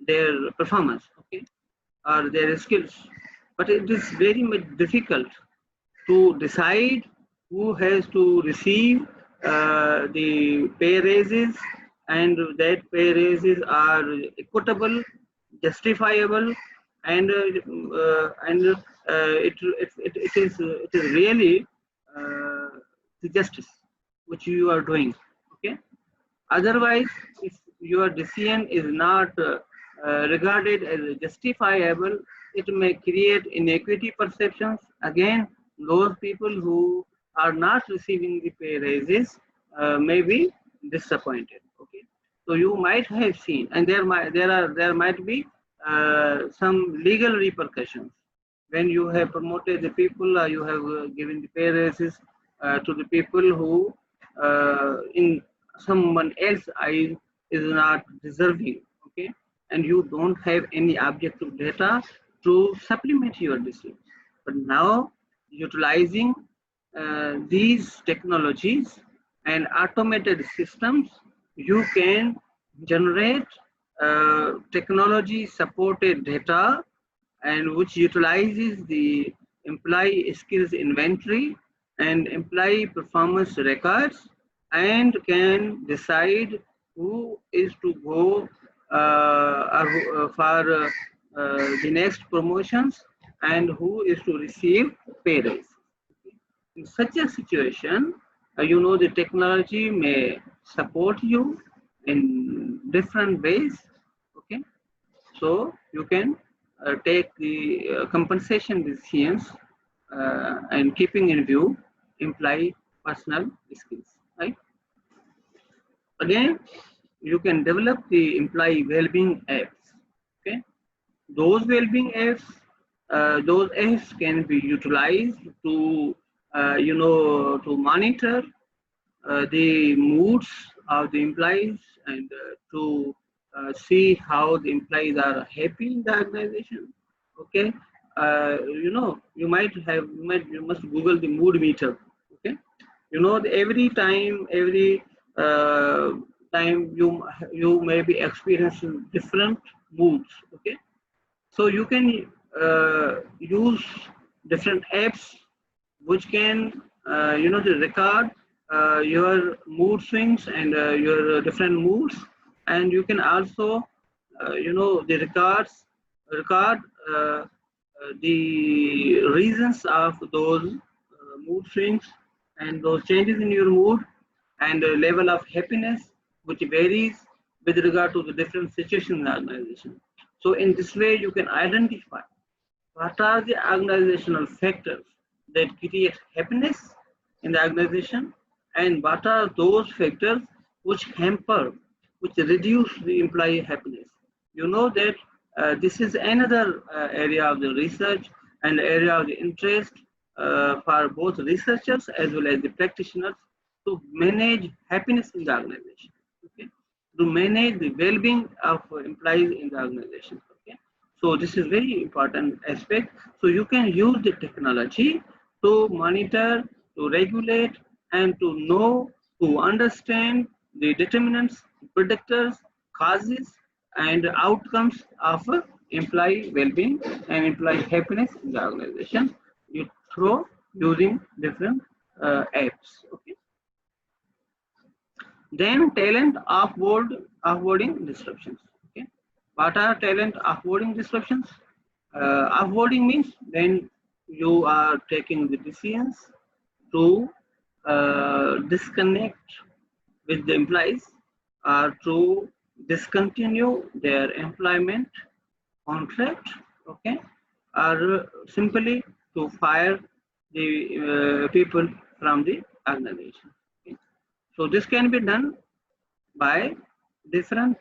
their performance, okay, or their skills. But it is very much difficult to decide who has to receive the pay raises, and that pay raises are equitable, justifiable, and it is really the justice which you are doing. Okay. Otherwise, if your decision is not regarded as justifiable, it may create inequity perceptions. Again, those people who are not receiving the pay raises may be disappointed. Okay, so you might have seen, and there might be some legal repercussions when you have promoted the people, you have given the pay raises to the people who in someone else eyes is not deserving. Okay, and you don't have any objective data to supplement your decision. But now, utilizing these technologies and automated systems, you can generate technology supported data, and which utilizes the employee skills inventory and employee performance records, and can decide who is to go for the next promotions, and who is to receive pay raise. In such a situation, the technology may support you in different ways. Okay, so you can take the compensation decisions and keeping in view employee personal skills, right? Again, you can develop the employee well-being apps. Okay, those well-being apps, those apps can be utilized to to monitor the moods of the employees, and to see how the employees are happy in the organization. Okay, you must Google the mood meter. Okay, every uh, time you may be experiencing different moods. Okay, so you can use different apps which can to record your mood swings and your different moods, and you can also the record the reasons of those mood swings and those changes in your mood, and level of happiness which varies with regard to the different situations in the organization. So in this way, you can identify what are the organizational factors that create happiness in the organization, and what are those factors which hamper, which reduce the employee happiness. You know that this is another area of the research and area of the interest for both researchers as well as the practitioners, to manage happiness in the organization, okay, to manage the well-being of employees in the organization, okay. So this is very important aspect. So you can use the technology to monitor, to regulate, and to know, to understand the determinants, predictors, causes, and outcomes of employee well-being and employee happiness in the organization, you through using different apps, okay. Then talent offboarding disruptions. Okay, what are talent offboarding disruptions? Offboarding means when you are taking the decisions to disconnect with the employees or to discontinue their employment contract, okay, or simply to fire the people from the organization. Okay. So this can be done by different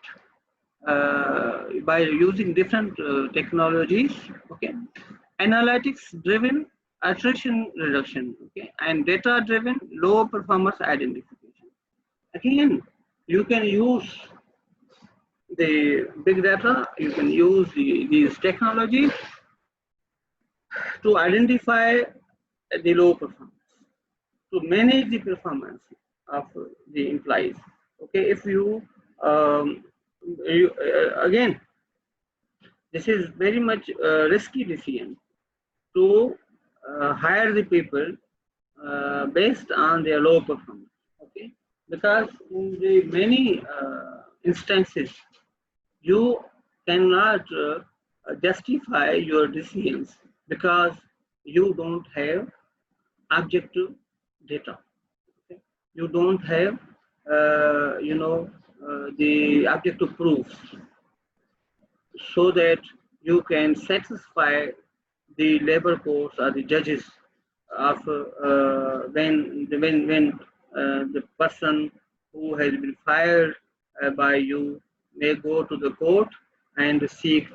by using different technologies, okay, analytics driven attrition reduction, okay, and data driven low performance identification. Again, you can use the big data, you can use these technologies to identify the low performance, to manage the performance of the employees, okay. If you, again, this is very much risky decision to hire the people based on their low performance, okay, because in the many instances you cannot justify your decisions because you don't have objective data, okay? You don't have the objective proofs so that you can satisfy the labor courts or the judges of when the person who has been fired by you may go to the court and seek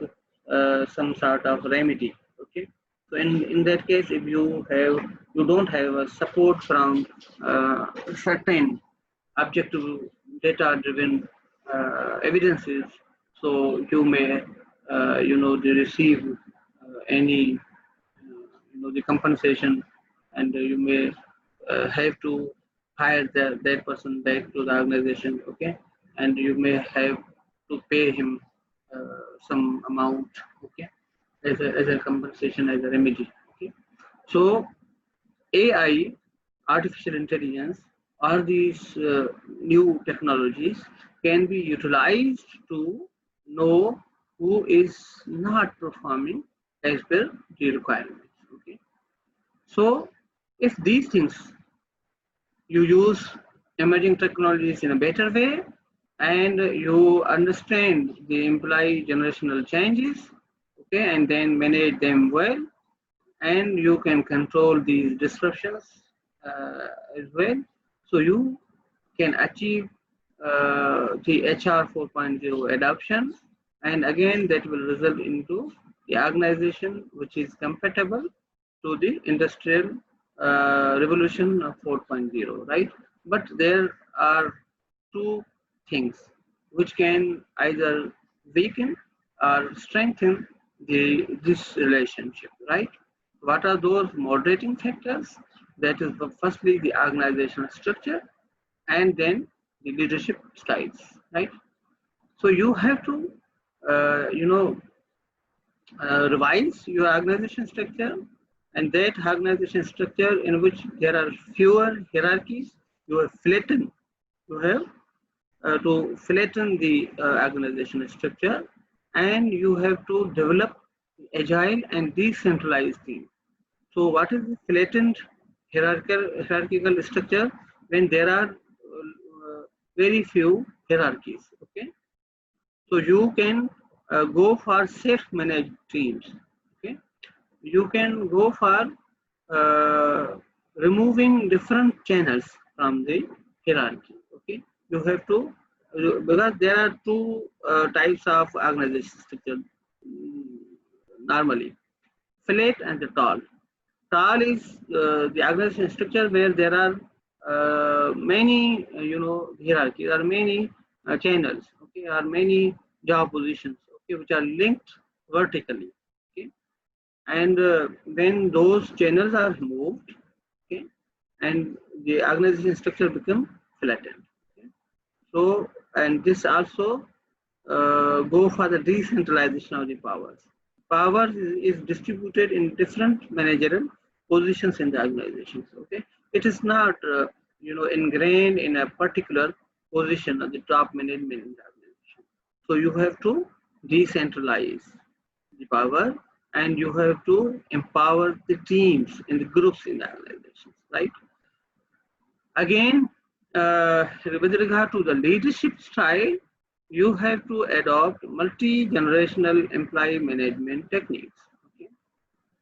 some sort of remedy, okay. So in that case, if you don't have a support from certain objective data driven evidences, so you may they receive any the compensation, and you may have to hire that person back to the organization, okay, and you may have to pay him some amount, okay, as a compensation, as a remedy, okay. So AI, artificial intelligence, or these new technologies can be utilized to know who is not performing as per the requirements, okay. So if these things, you use emerging technologies in a better way, and you understand the employee generational changes, okay, and then manage them well, and you can control these disruptions as well. So you can achieve the HR 4.0 adoption, and again that will result into the organization which is compatible to the industrial revolution of 4.0, right? But there are two things which can either weaken or strengthen this relationship, right? What are those moderating factors? That is firstly the organizational structure, and then the leadership styles, right? So you have to revise your organization structure, and that organization structure in which there are fewer hierarchies, you have flatten, you have to flatten the organizational structure, and you have to develop agile and decentralized team. So what is the flattened hierarchical structure? When there are very few hierarchies, okay. So you can go for self-managed teams, okay. You can go for removing different channels from the hierarchy, okay. You have to, because there are two types of organization structure normally, flat and the tall. Tall is the organization structure where there are many hierarchies, there are many channels, okay, are many job positions, okay, which are linked vertically, okay, and when those channels are moved, okay, and the organization structure become flattened, okay? So, and this also go for the decentralization of the powers. Power is distributed in different managerial positions in the organizations. Okay, it is not ingrained in a particular position at the top management in the organization. So you have to decentralize the power, and you have to empower the teams and the groups in the organizations, right? Again, with regard to the leadership style, you have to adopt multi-generational employee management techniques. Okay?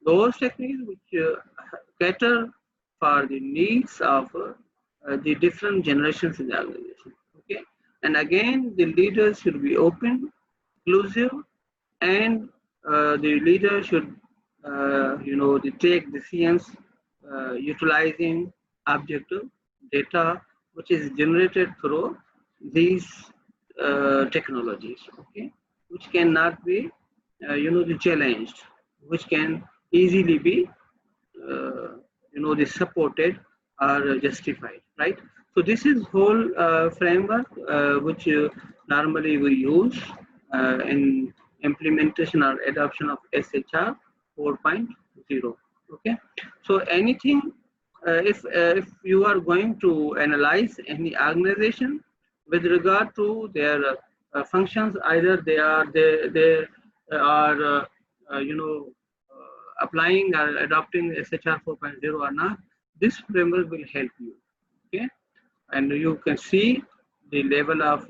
Those techniques which cater for the needs of the different generations in the organization. Okay, and again, the leaders should be open, inclusive, and the leader should, they take decisions utilizing objective data, which is generated through these technologies, okay, which cannot be, the challenged, which can easily be, supported or justified, right? So this is whole framework which normally we use in implementation or adoption of SHR 4.0. Okay, so anything if you are going to analyze any organization with regard to their functions, either they are applying or adopting SHR 4.0 or not, this framework will help you. Okay, and you can see the level of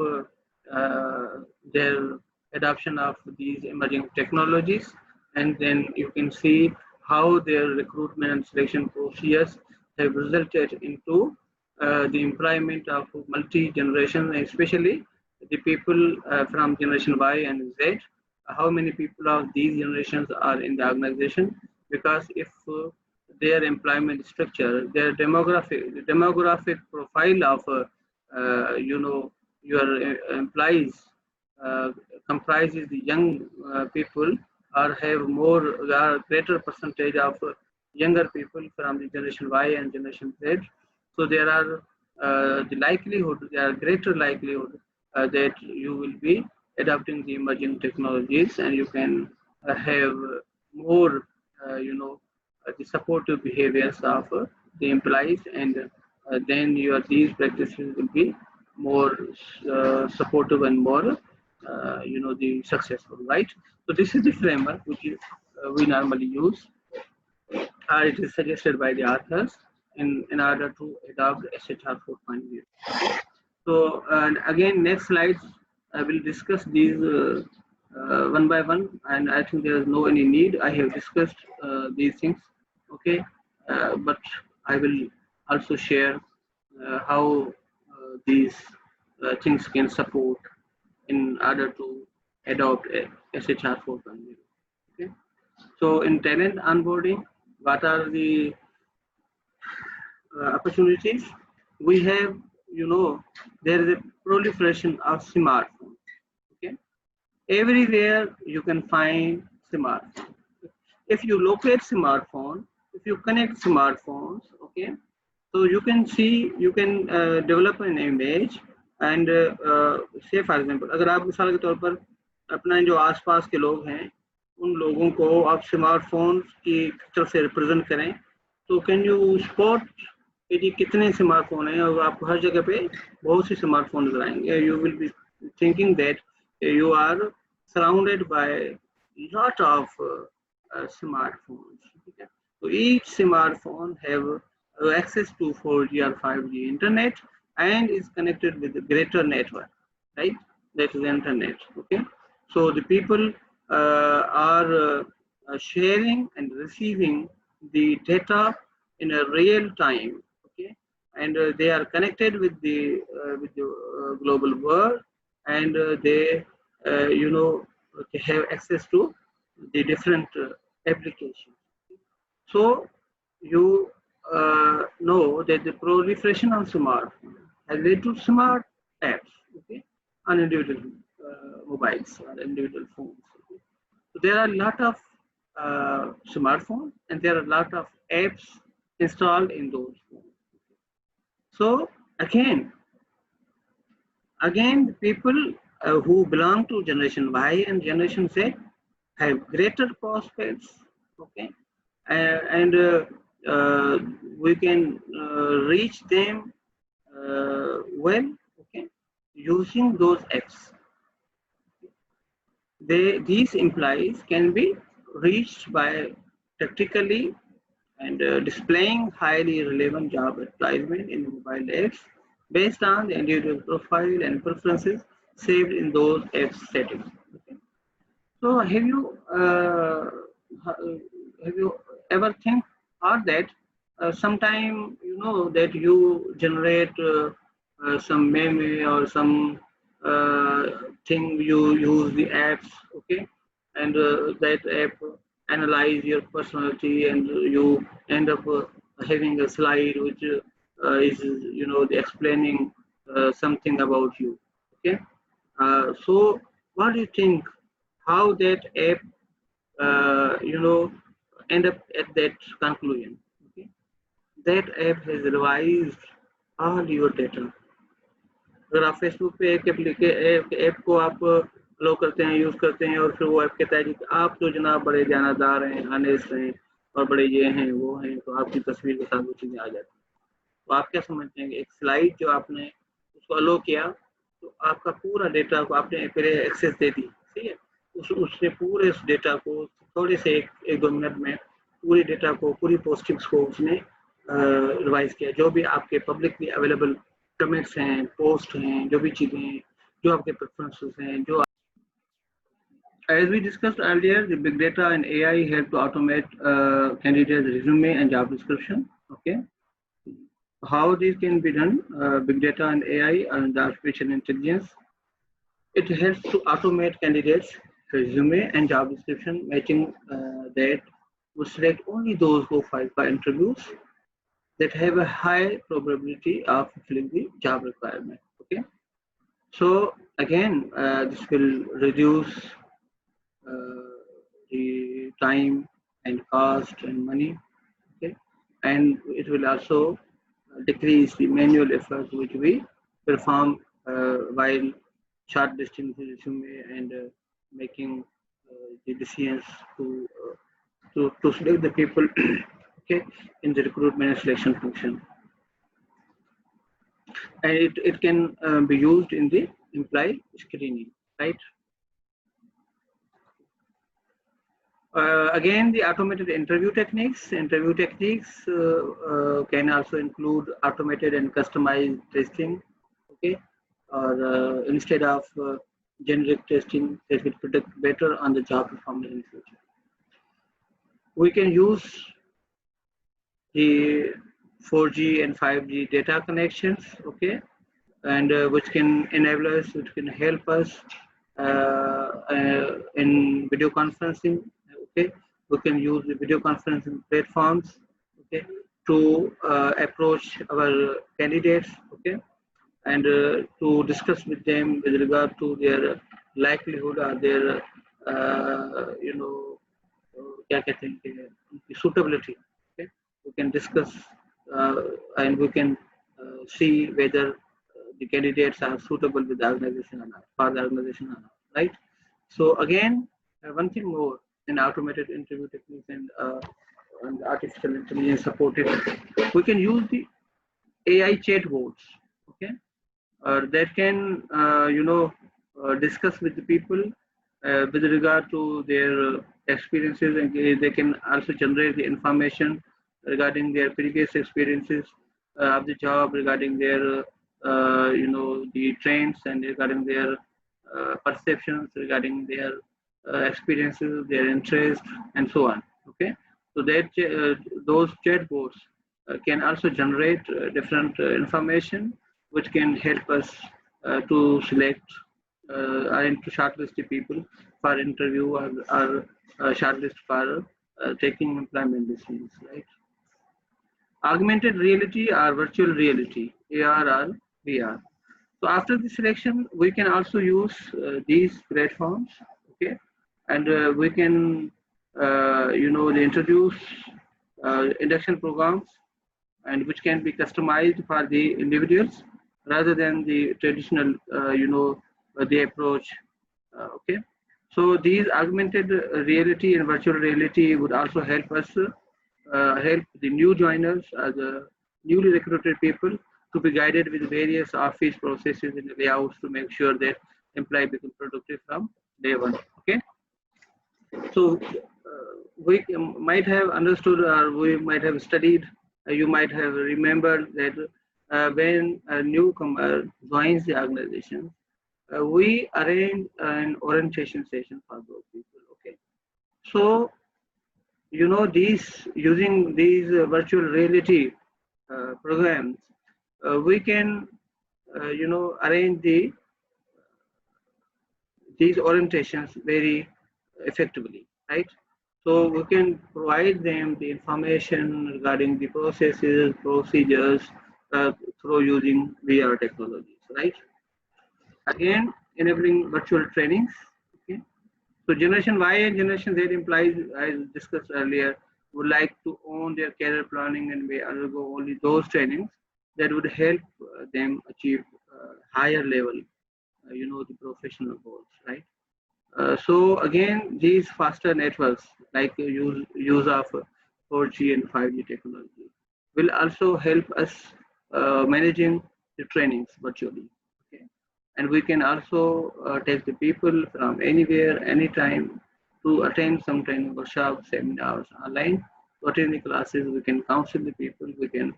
their adoption of these emerging technologies, and then you can see how their recruitment and selection procedures have resulted into the employment of multi-generation, especially the people from generation Y and Z. How many people of these generations are in the organization? Because if their employment structure, their demographic profile of your employees comprises the young people, or have more greater percentage of younger people from the generation Y and generation Z. So there are there are greater likelihood that you will be adopting the emerging technologies, and you can have more, the supportive behaviors of the employees, and then these practices will be more supportive and more, the successful, right? So this is the framework which we normally use, or it is suggested by the authors in order to adopt SHR 4.0. So, and again, next slides, I will discuss these one by one, and I think there is no any need. I have discussed these things, okay, but I will also share how these things can support in order to adopt SHR 4.0. Okay, so in talent onboarding, what are the opportunities we have? There is a proliferation of smartphones. Okay, everywhere you can find smartphone. If you locate smartphone, if you connect smartphones, okay, so you can see, you can develop an image, and say for example, अगर आप मिसाल के तौर पर अपना जो आसपास के लोग हैं उन लोगों को आप स्मार्टफोन की तरफ से रिप्रेजेंट करें, तो कैन यू स्पॉट कि कितने स्मार्टफोन हैं, और आपको हर जगह पे बहुत सी स्मार्टफोन नजर आएंगे. You will be thinking that you are surrounded by lot of smartphones. Okay? So each smartphone have access to 4G or 5G internet and is connected with the greater network, right? That is internet. Okay. So the people are sharing and receiving the data in a real time. Okay, and they are connected with the global world, and they they have access to the different applications. So you know that the proliferation of smartphones has led to smart apps, okay, on individual mobiles or individual phones. Okay. So there are a lot of smartphones and there are a lot of apps installed in those phones. So again, the people who belong to Generation Y and Generation Z have greater prospects, okay, and we can reach them well, okay, using those apps. These employees can be reached by tactically and displaying highly relevant job advertisement in mobile apps based on the individual profile and preferences saved in those apps settings. Okay. So have you ever think or that sometime you know that you generate some meme or some uh, thing, you use the apps, okay, and that app analyze your personality and you end up having a slide which is the explaining something about you, okay. So what do you think how that app end up at that conclusion, okay? That app has revised all your data. अगर आप Facebook पे एक app को आप अलो करते हैं, use करते हैं, और फिर वो ऐप कहता है कि आप तो जनाब बड़े जानदार हैं, ऑनेस्ट हैं और बड़े ये हैं वो हैं, तो आपकी तस्वीर के साथ वो चीजें आ जाती हैं। तो आप क्या समझते हैं कि एक स्लाइड जो आपने उसको अलो किया तो आपका पूरा डेटा को आपने पहले एक्सेस दे दी, ठीक है, उसने पूरे उस डेटा को थोड़े से एक दो मिनट में पूरी डेटा को, पूरी पोस्टिंग्स को उसने रिवाइज किया, जो भी आपके पब्लिकली अवेलेबल कमेंट्स हैं, पोस्ट हैं, जो भी चीजें हैं, जो आपके प्रेफरेंसेस हैं, जो as we discussed earlier, the big data and AI help to automate candidates' resume and job description. Okay, how this can be done? Big data and AI and the artificial intelligence. It helps to automate candidates' resume and job description, matching that will select only those who file for interviews that have a high probability of fulfilling the job requirement. Okay, so again, this will reduce the time and cost and money, okay, and it will also decrease the manual effort which we perform while shortlisting the resume and making the decisions to select the people okay, in the recruitment and selection function. And it can be used in the employee screening, right? Again, the automated interview techniques. Interview techniques can also include automated and customized testing, okay, or instead of generic testing that will predict better on the job performance in the future. We can use the 4G and 5G data connections, okay, and which can enable us, which can help us in video conferencing. Okay, we can use the video conferencing platforms, okay, to approach our candidates, okay, and to discuss with them with regard to their likelihood or their क्या कहते हैं कि suitability. Okay, we can discuss and we can see whether the candidates are suitable with the organization or not, for the organization or not, right? So again, one thing more in automated interview techniques and artificial intelligence supported, we can use the AI chatbots, okay, that can discuss with the people with regard to their experiences, and they can also generate the information regarding their previous experiences of the job, regarding their the trends, and regarding their perceptions, regarding their experiences, their interests, and so on. Okay, so that those chatbots can also generate different information which can help us to select and to shortlist the people for interview or shortlist for taking employment decisions, right? augmented reality or virtual reality, AR or VR. So after the selection, we can also use these platforms, okay, and we can, introduce induction programs, and which can be customized for the individuals rather than the traditional, the approach, okay. So these augmented reality and virtual reality would also help us, help the new joiners, the newly recruited people, to be guided with various office processes and layouts to make sure that employee become productive from day one. Okay, so we might have understood, or we might have studied. You might have remembered that when a newcomer joins the organization, we arrange an orientation session for those people. Okay, so these, using these virtual reality programs, we can arrange these orientations very effectively, right? So we can provide them the information regarding the processes, procedures, through using VR technologies, right? Again, enabling virtual trainings. Okay. So Generation Y and Generation Z implies, as discussed earlier, would like to own their career planning and may undergo only those trainings that would help them achieve higher level, the professional goals, right? So again, these faster networks, like use of 4G and 5G technology, will also help us managing the trainings virtually. Okay, and we can also take the people from anywhere, anytime, to attend some training workshops, seminars online. To attend the classes, we can counsel the people. We can,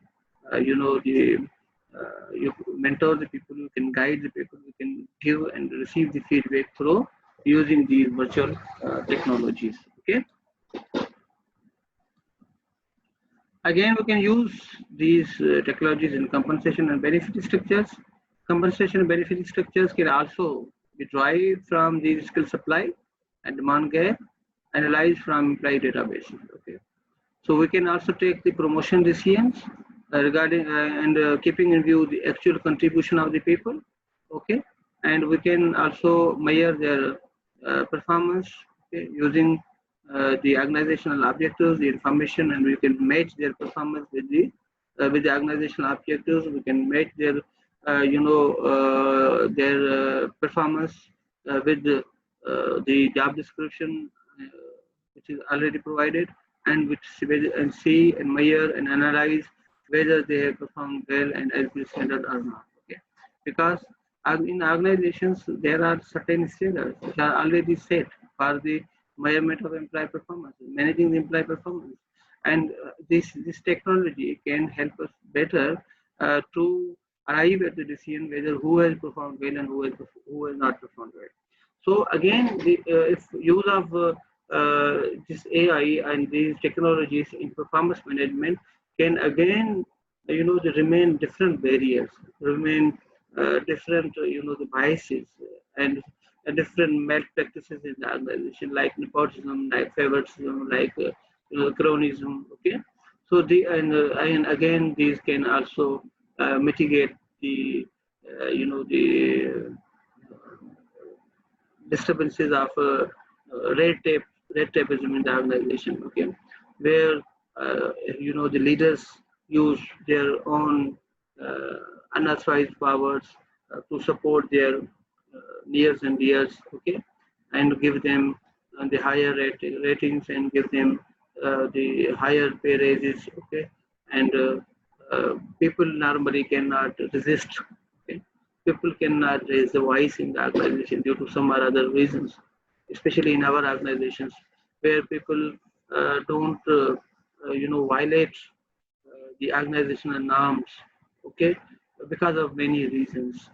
you mentor the people. You can guide the people. We can give and receive the feedback through using these virtual technologies. Okay. Again, we can use these technologies in compensation and benefit structures. Compensation and benefit structures can also be derived from the skill supply and demand gap, analyzed from employee databases. Okay. So we can also take the promotion decisions regarding and keeping in view the actual contribution of the people. Okay, and we can also measure their performance, okay, using the organizational objectives, the information, and we can match their performance with the organizational objectives. We can match their performance with the job description, which is already provided, and which and see and measure and analyze whether they have performed well and as per standard or not. Okay, because in organizations there are certain standards which are already set for the measurement of employee performance, managing the employee performance, and this technology can help us better to arrive at the decision whether who has performed well and who has not performed well. So again, if use of this AI and these technologies in performance management can again, remain different barriers, remain different, the biases and different malpractices in the organization, like nepotism, like favoritism, like cronyism. Okay, so and again, these can also mitigate the the disturbances of red tapeism in the organization. Okay, where the leaders use their own unauthorized powers to support their nears and dears. Okay, and give them the higher ratings and give them the higher pay raises. Okay, and people normally cannot resist. Okay, people cannot raise the voice in the organization due to some or other reasons, especially in our organizations, where people don't, violate the organizational norms. Okay, because of many reasons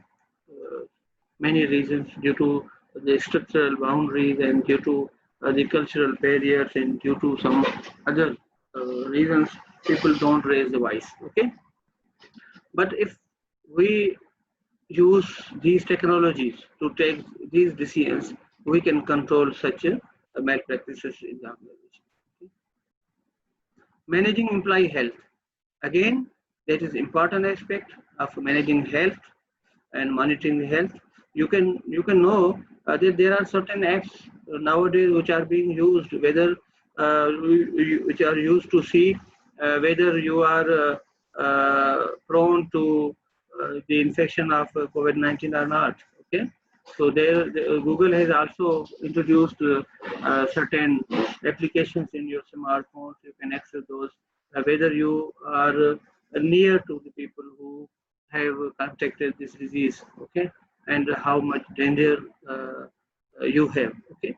due to the structural boundaries and due to the cultural barriers and due to some other reasons, people don't raise the voice. Okay, but if we use these technologies to take these decisions, we can control such malpractices in the organization. Managing employee health. Again, that is important aspect of managing health and monitoring health. You can know that there are certain apps nowadays which are being used, whether which are used to see whether you are prone to the infection of COVID-19 or not. Okay, so Google has also introduced certain applications in your smartphones. You can access those whether you are near to the people who have contracted this disease, okay, and how much danger you have, okay.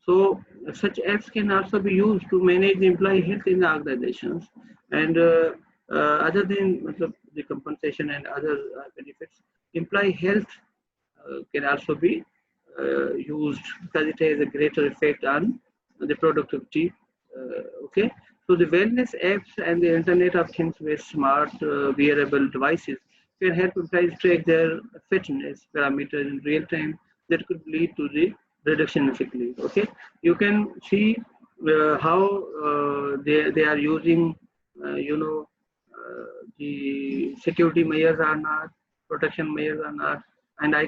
So such apps can also be used to manage the employee health in the organizations, and other than the compensation and other benefits, employee health can also be used because it has a greater effect on the productivity, okay. So the wellness apps and the Internet of Things with smart wearable devices can help employees track their fitness parameters in real time. That could lead to the reduction in sick leave. Okay, you can see how they are using, the security measures are not, protection measures are not, and I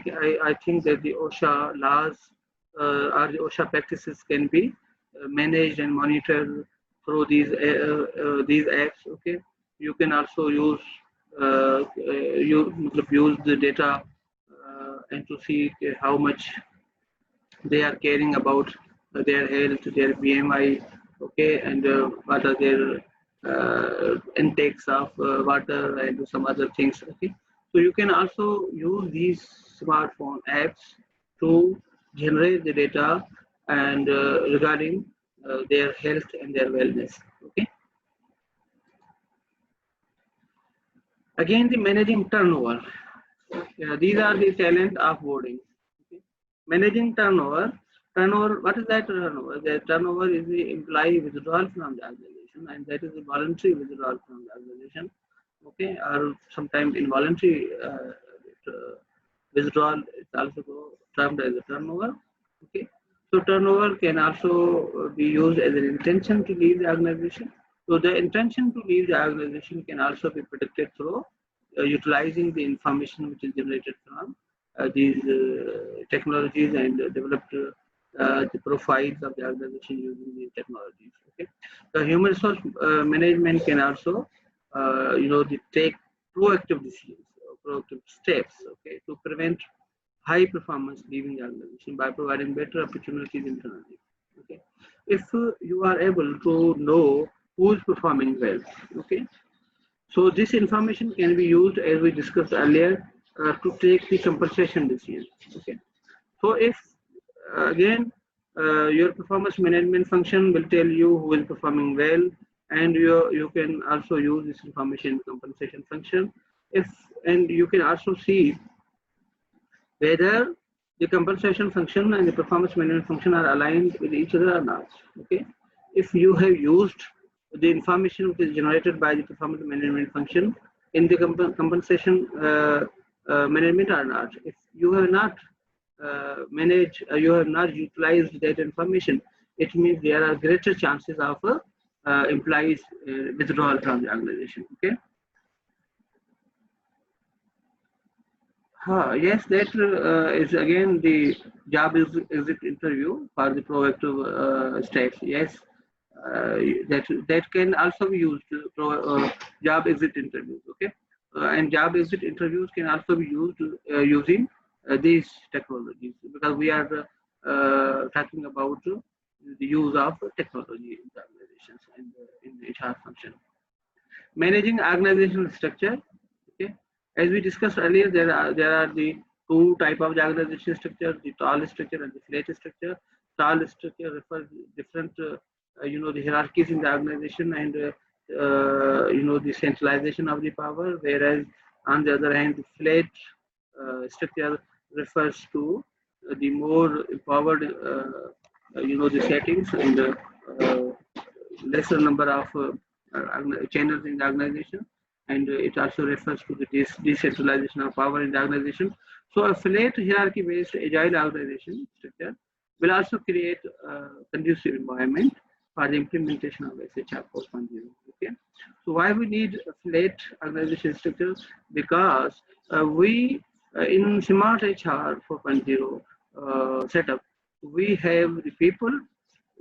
think that the OSHA laws or the OSHA practices can be managed and monitored through these apps. Okay, you can also use use the data and to see how much they are caring about their health, their BMI, okay, and what are their intakes of water and some other things, okay. So you can also use these smartphone apps to generate the data and regarding their health and their wellness, okay. Again, the managing turnover. These are the talent offboarding. Okay. Managing turnover. Turnover. What is that turnover? The turnover is the employee withdrawal from the organization, and that is the voluntary withdrawal from the organization. Okay, or sometimes involuntary withdrawal is also termed as a turnover. Okay, so turnover can also be used as an intention to leave the organization. So the intention to leave the organization can also be predicted through utilizing the information which is generated from these technologies and developed the profiles of the organization using these technologies. Okay, the human resource management can also, take proactive decisions, proactive steps, okay, to prevent high performance leaving the organization by providing better opportunities internally. Okay, if you are able to know who is performing well, okay, so this information can be used, as we discussed earlier, to take the compensation decision. Okay. So if again your performance management function will tell you who is performing well, and you can also use this information in compensation function. And you can also see whether the compensation function and the performance management function are aligned with each other or not. Okay. If you have used the information which is generated by the performance management function in the compensation management or not. If you have not you have not utilized that information, it means there are greater chances of employees withdrawal from the organization. Okay. Yes, that is again the job exit interview for the proactive steps. Yes, that can also be used to job exit interviews. Okay, and job exit interviews can also be used using these technologies, because we are talking about the use of technology in the organizations and in the HR function. Managing organizational structure. Okay, as we discussed earlier, there are the two type of the organizational structure: the tall structure and the flat structure. Tall structure refers different the hierarchies in the organization and the centralization of the power, whereas on the other hand the flat structure refers to the more empowered the settings and lesser number of channels in the organization, and it also refers to the decentralization of power in the organization. So a flat hierarchy based agile organization structure will also create a conducive environment for the implementation of SHR 4.0. Okay, so why we need a flat organization structure? Because we in Smart HR 4.0 setup, we have the people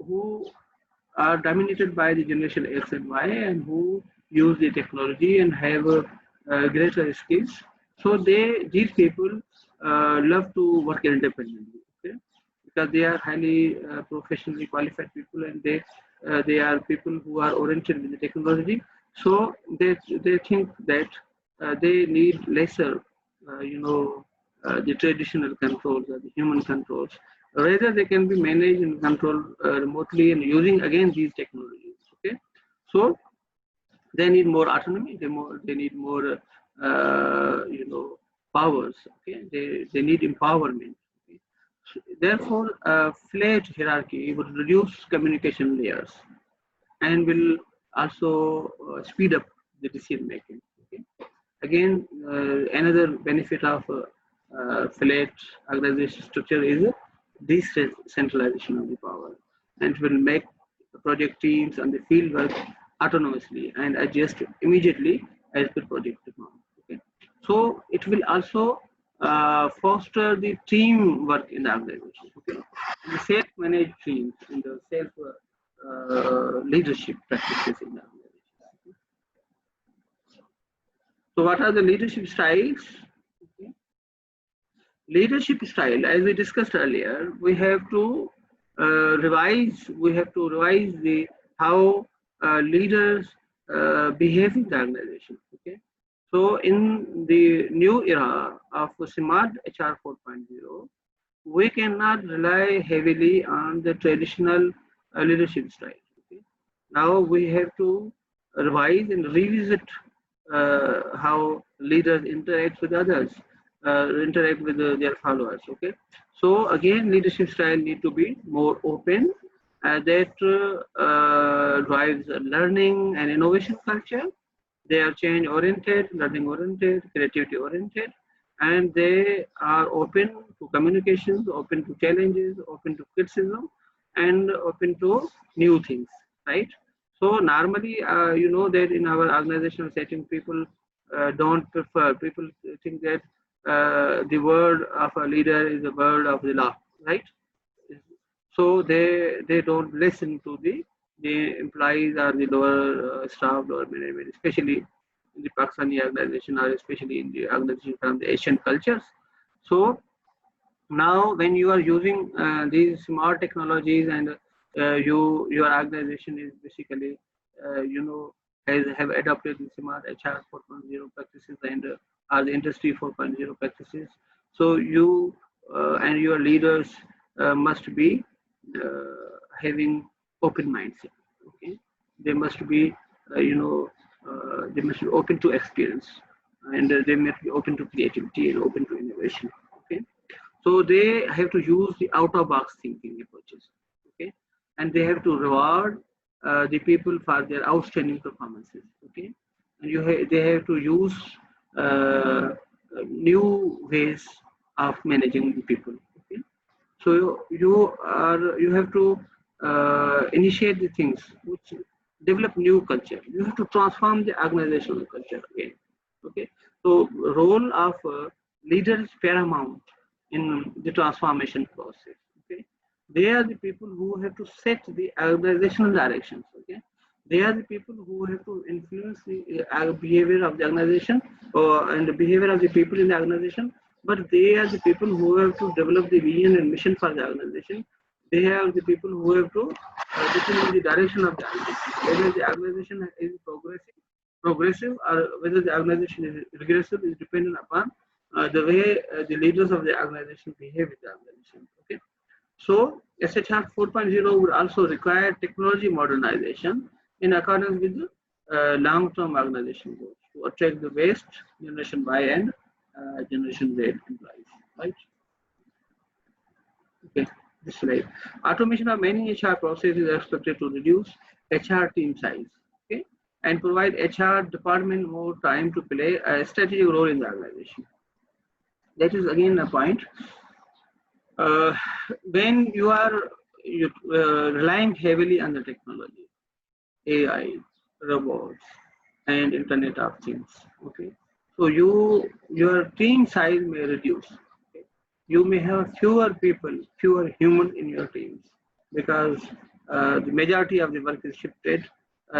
who are dominated by the generation X and Y and who use the technology and have greater skills. So these people love to work independently, okay? Because they are highly professionally qualified people and they are people who are oriented with the technology. So they think that they need lesser, the traditional controls or the human controls. Rather, they can be managed and controlled remotely and using again these technologies. Okay, so they need more autonomy. They need more powers. Okay, they need empowerment. Okay? So therefore, a flat hierarchy would reduce communication layers and will also speed up the decision making. Okay? Again, another benefit of flat organization structure is decentralization of the power, and will make the project teams and the field work autonomously and adjust immediately as per project demand. Okay, so it will also foster the teamwork in the organization. Okay, the self-managed teams and the self leadership practices in the organization. So what are the leadership styles? Okay. Leadership style, as we discussed earlier, we have to revise the how leaders behave in the organization. Okay. So in the new era of Smart HR 4.0, we cannot rely heavily on the traditional leadership style. Okay? Now we have to revise and revisit how leaders interact with others, interact with their followers. Okay, so again, leadership style need to be more open. That drives learning and innovation culture. They are change oriented, learning oriented, creativity oriented, and they are open to communications, open to challenges, open to criticism, and open to new things, right? So normally, you know that in our organizational setting, people don't prefer, people think that the word of a leader is the word of the law, right? So they don't listen to the employees or the lower staff, lower management, especially in the Pakistani organization or especially in the organization from the Asian cultures. So now when you are using these smart technologies and your organization is basically have adopted the smart HR 4.0 practices and are the industry 4.0 practices, so you and your leaders must be having open mindset. Okay, they must be they must be open to experience, and they must be open to creativity and open to innovation. Okay, so they have to use the out-of-box thinking approaches, okay, and they have to reward the people for their outstanding performances, okay, and they have to use new ways of managing the people, okay. So you have to initiate the things which develop new culture. You have to transform the organizational culture again, okay. So role of leader is paramount in the transformation process. Okay, they are the people who have to set the organizational directions. Okay, they are the people who have to influence the behavior of the organization and the behavior of the people in the organization. But they are the people who have to develop the vision and mission for the organization. They are the people who have to determine the direction of the organization, whether the organization is progressive or whether the organization is regressive is dependent upon the way the leaders of the organization behave with the organization. Okay, so SHR 4.0 would also require technology modernization in accordance with the long-term organization goals to attract the best generation Y and generation Z employees. Right? Okay, this slide. Automation of many HR processes is expected to reduce HR team size. Okay, and provide HR department more time to play a strategic role in the organization. That is again a point. When you are relying heavily on the technology, AI, robots, and Internet of Things. Okay, so your team size may reduce. Okay? You may have fewer people, fewer human in your teams because the majority of the work is shifted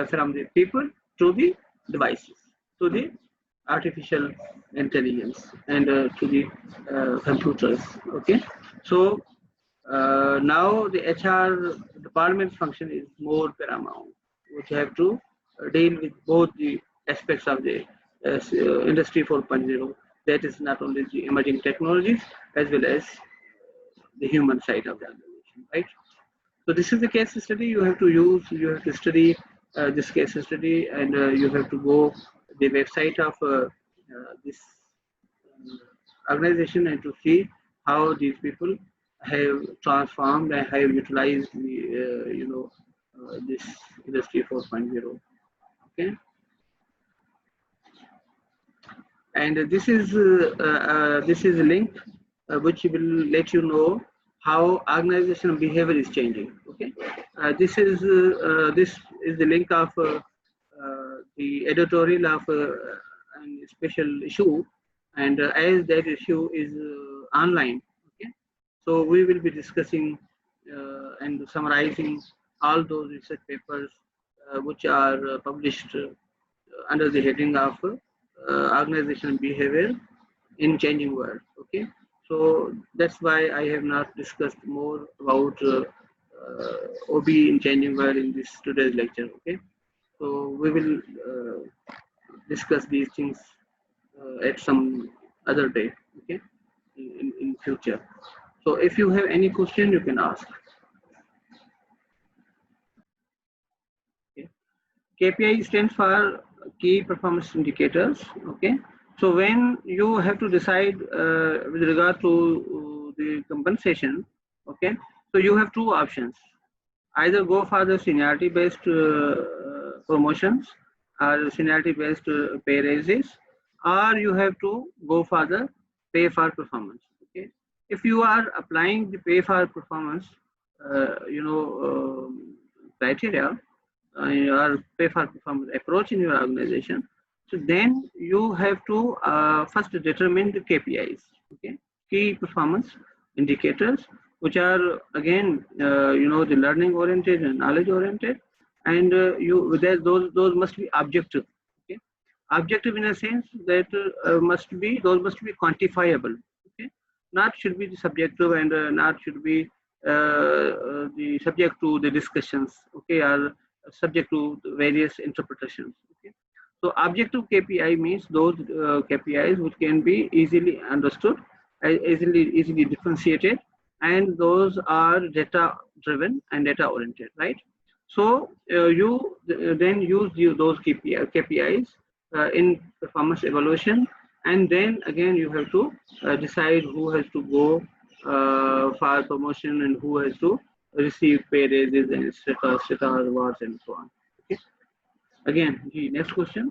from the people to the devices, to the artificial intelligence, and to the computers. Okay, so now the HR department function is more paramount, which have to deal with both the aspects of the industry 4.0. That is not only the emerging technologies as well as the human side of the organization, right? So this is the case study you have to study this case study, and you have to go the website of this organization and to see how these people have transformed and have utilized the this industry 4.0. Okay, and this is a link which will let you know how organizational behavior is changing. Okay, this is the link of the editorial of a special issue, and as that issue is online. Okay, so we will be discussing and summarizing all those research papers which are published under the heading of organizational behavior in changing world. Okay, so that's why I have not discussed more about OB in changing world in this today's lecture. Okay, so we will discuss these things at some other day. Okay, in future. So if you have any question, you can ask. Okay. KPI stands for key performance indicators. Okay, so when you have to decide with regard to the compensation, okay, so you have two options: either go for the seniority based promotions or seniority based pay raises, or you have to go for the pay for performance. Okay, if you are applying the pay for performance criteria, your pay for performance approach in your organization, so then you have to first determine the KPIs, okay, key performance indicators, which are again the learning oriented and knowledge oriented, and those must be objective. Okay, objective in a sense that those must be quantifiable. Okay, not should be the subjective, and not should be the subject to the discussions. Okay, or subject to various interpretations. Okay, so objective KPI means those KPIs which can be easily understood, easily differentiated, and those are data driven and data oriented, right? So you then use those KPIs in performance evaluation, and then again you have to decide who has to go for promotion and who has to receive pay raises and etc. rewards and so on. Okay. Again, the next question.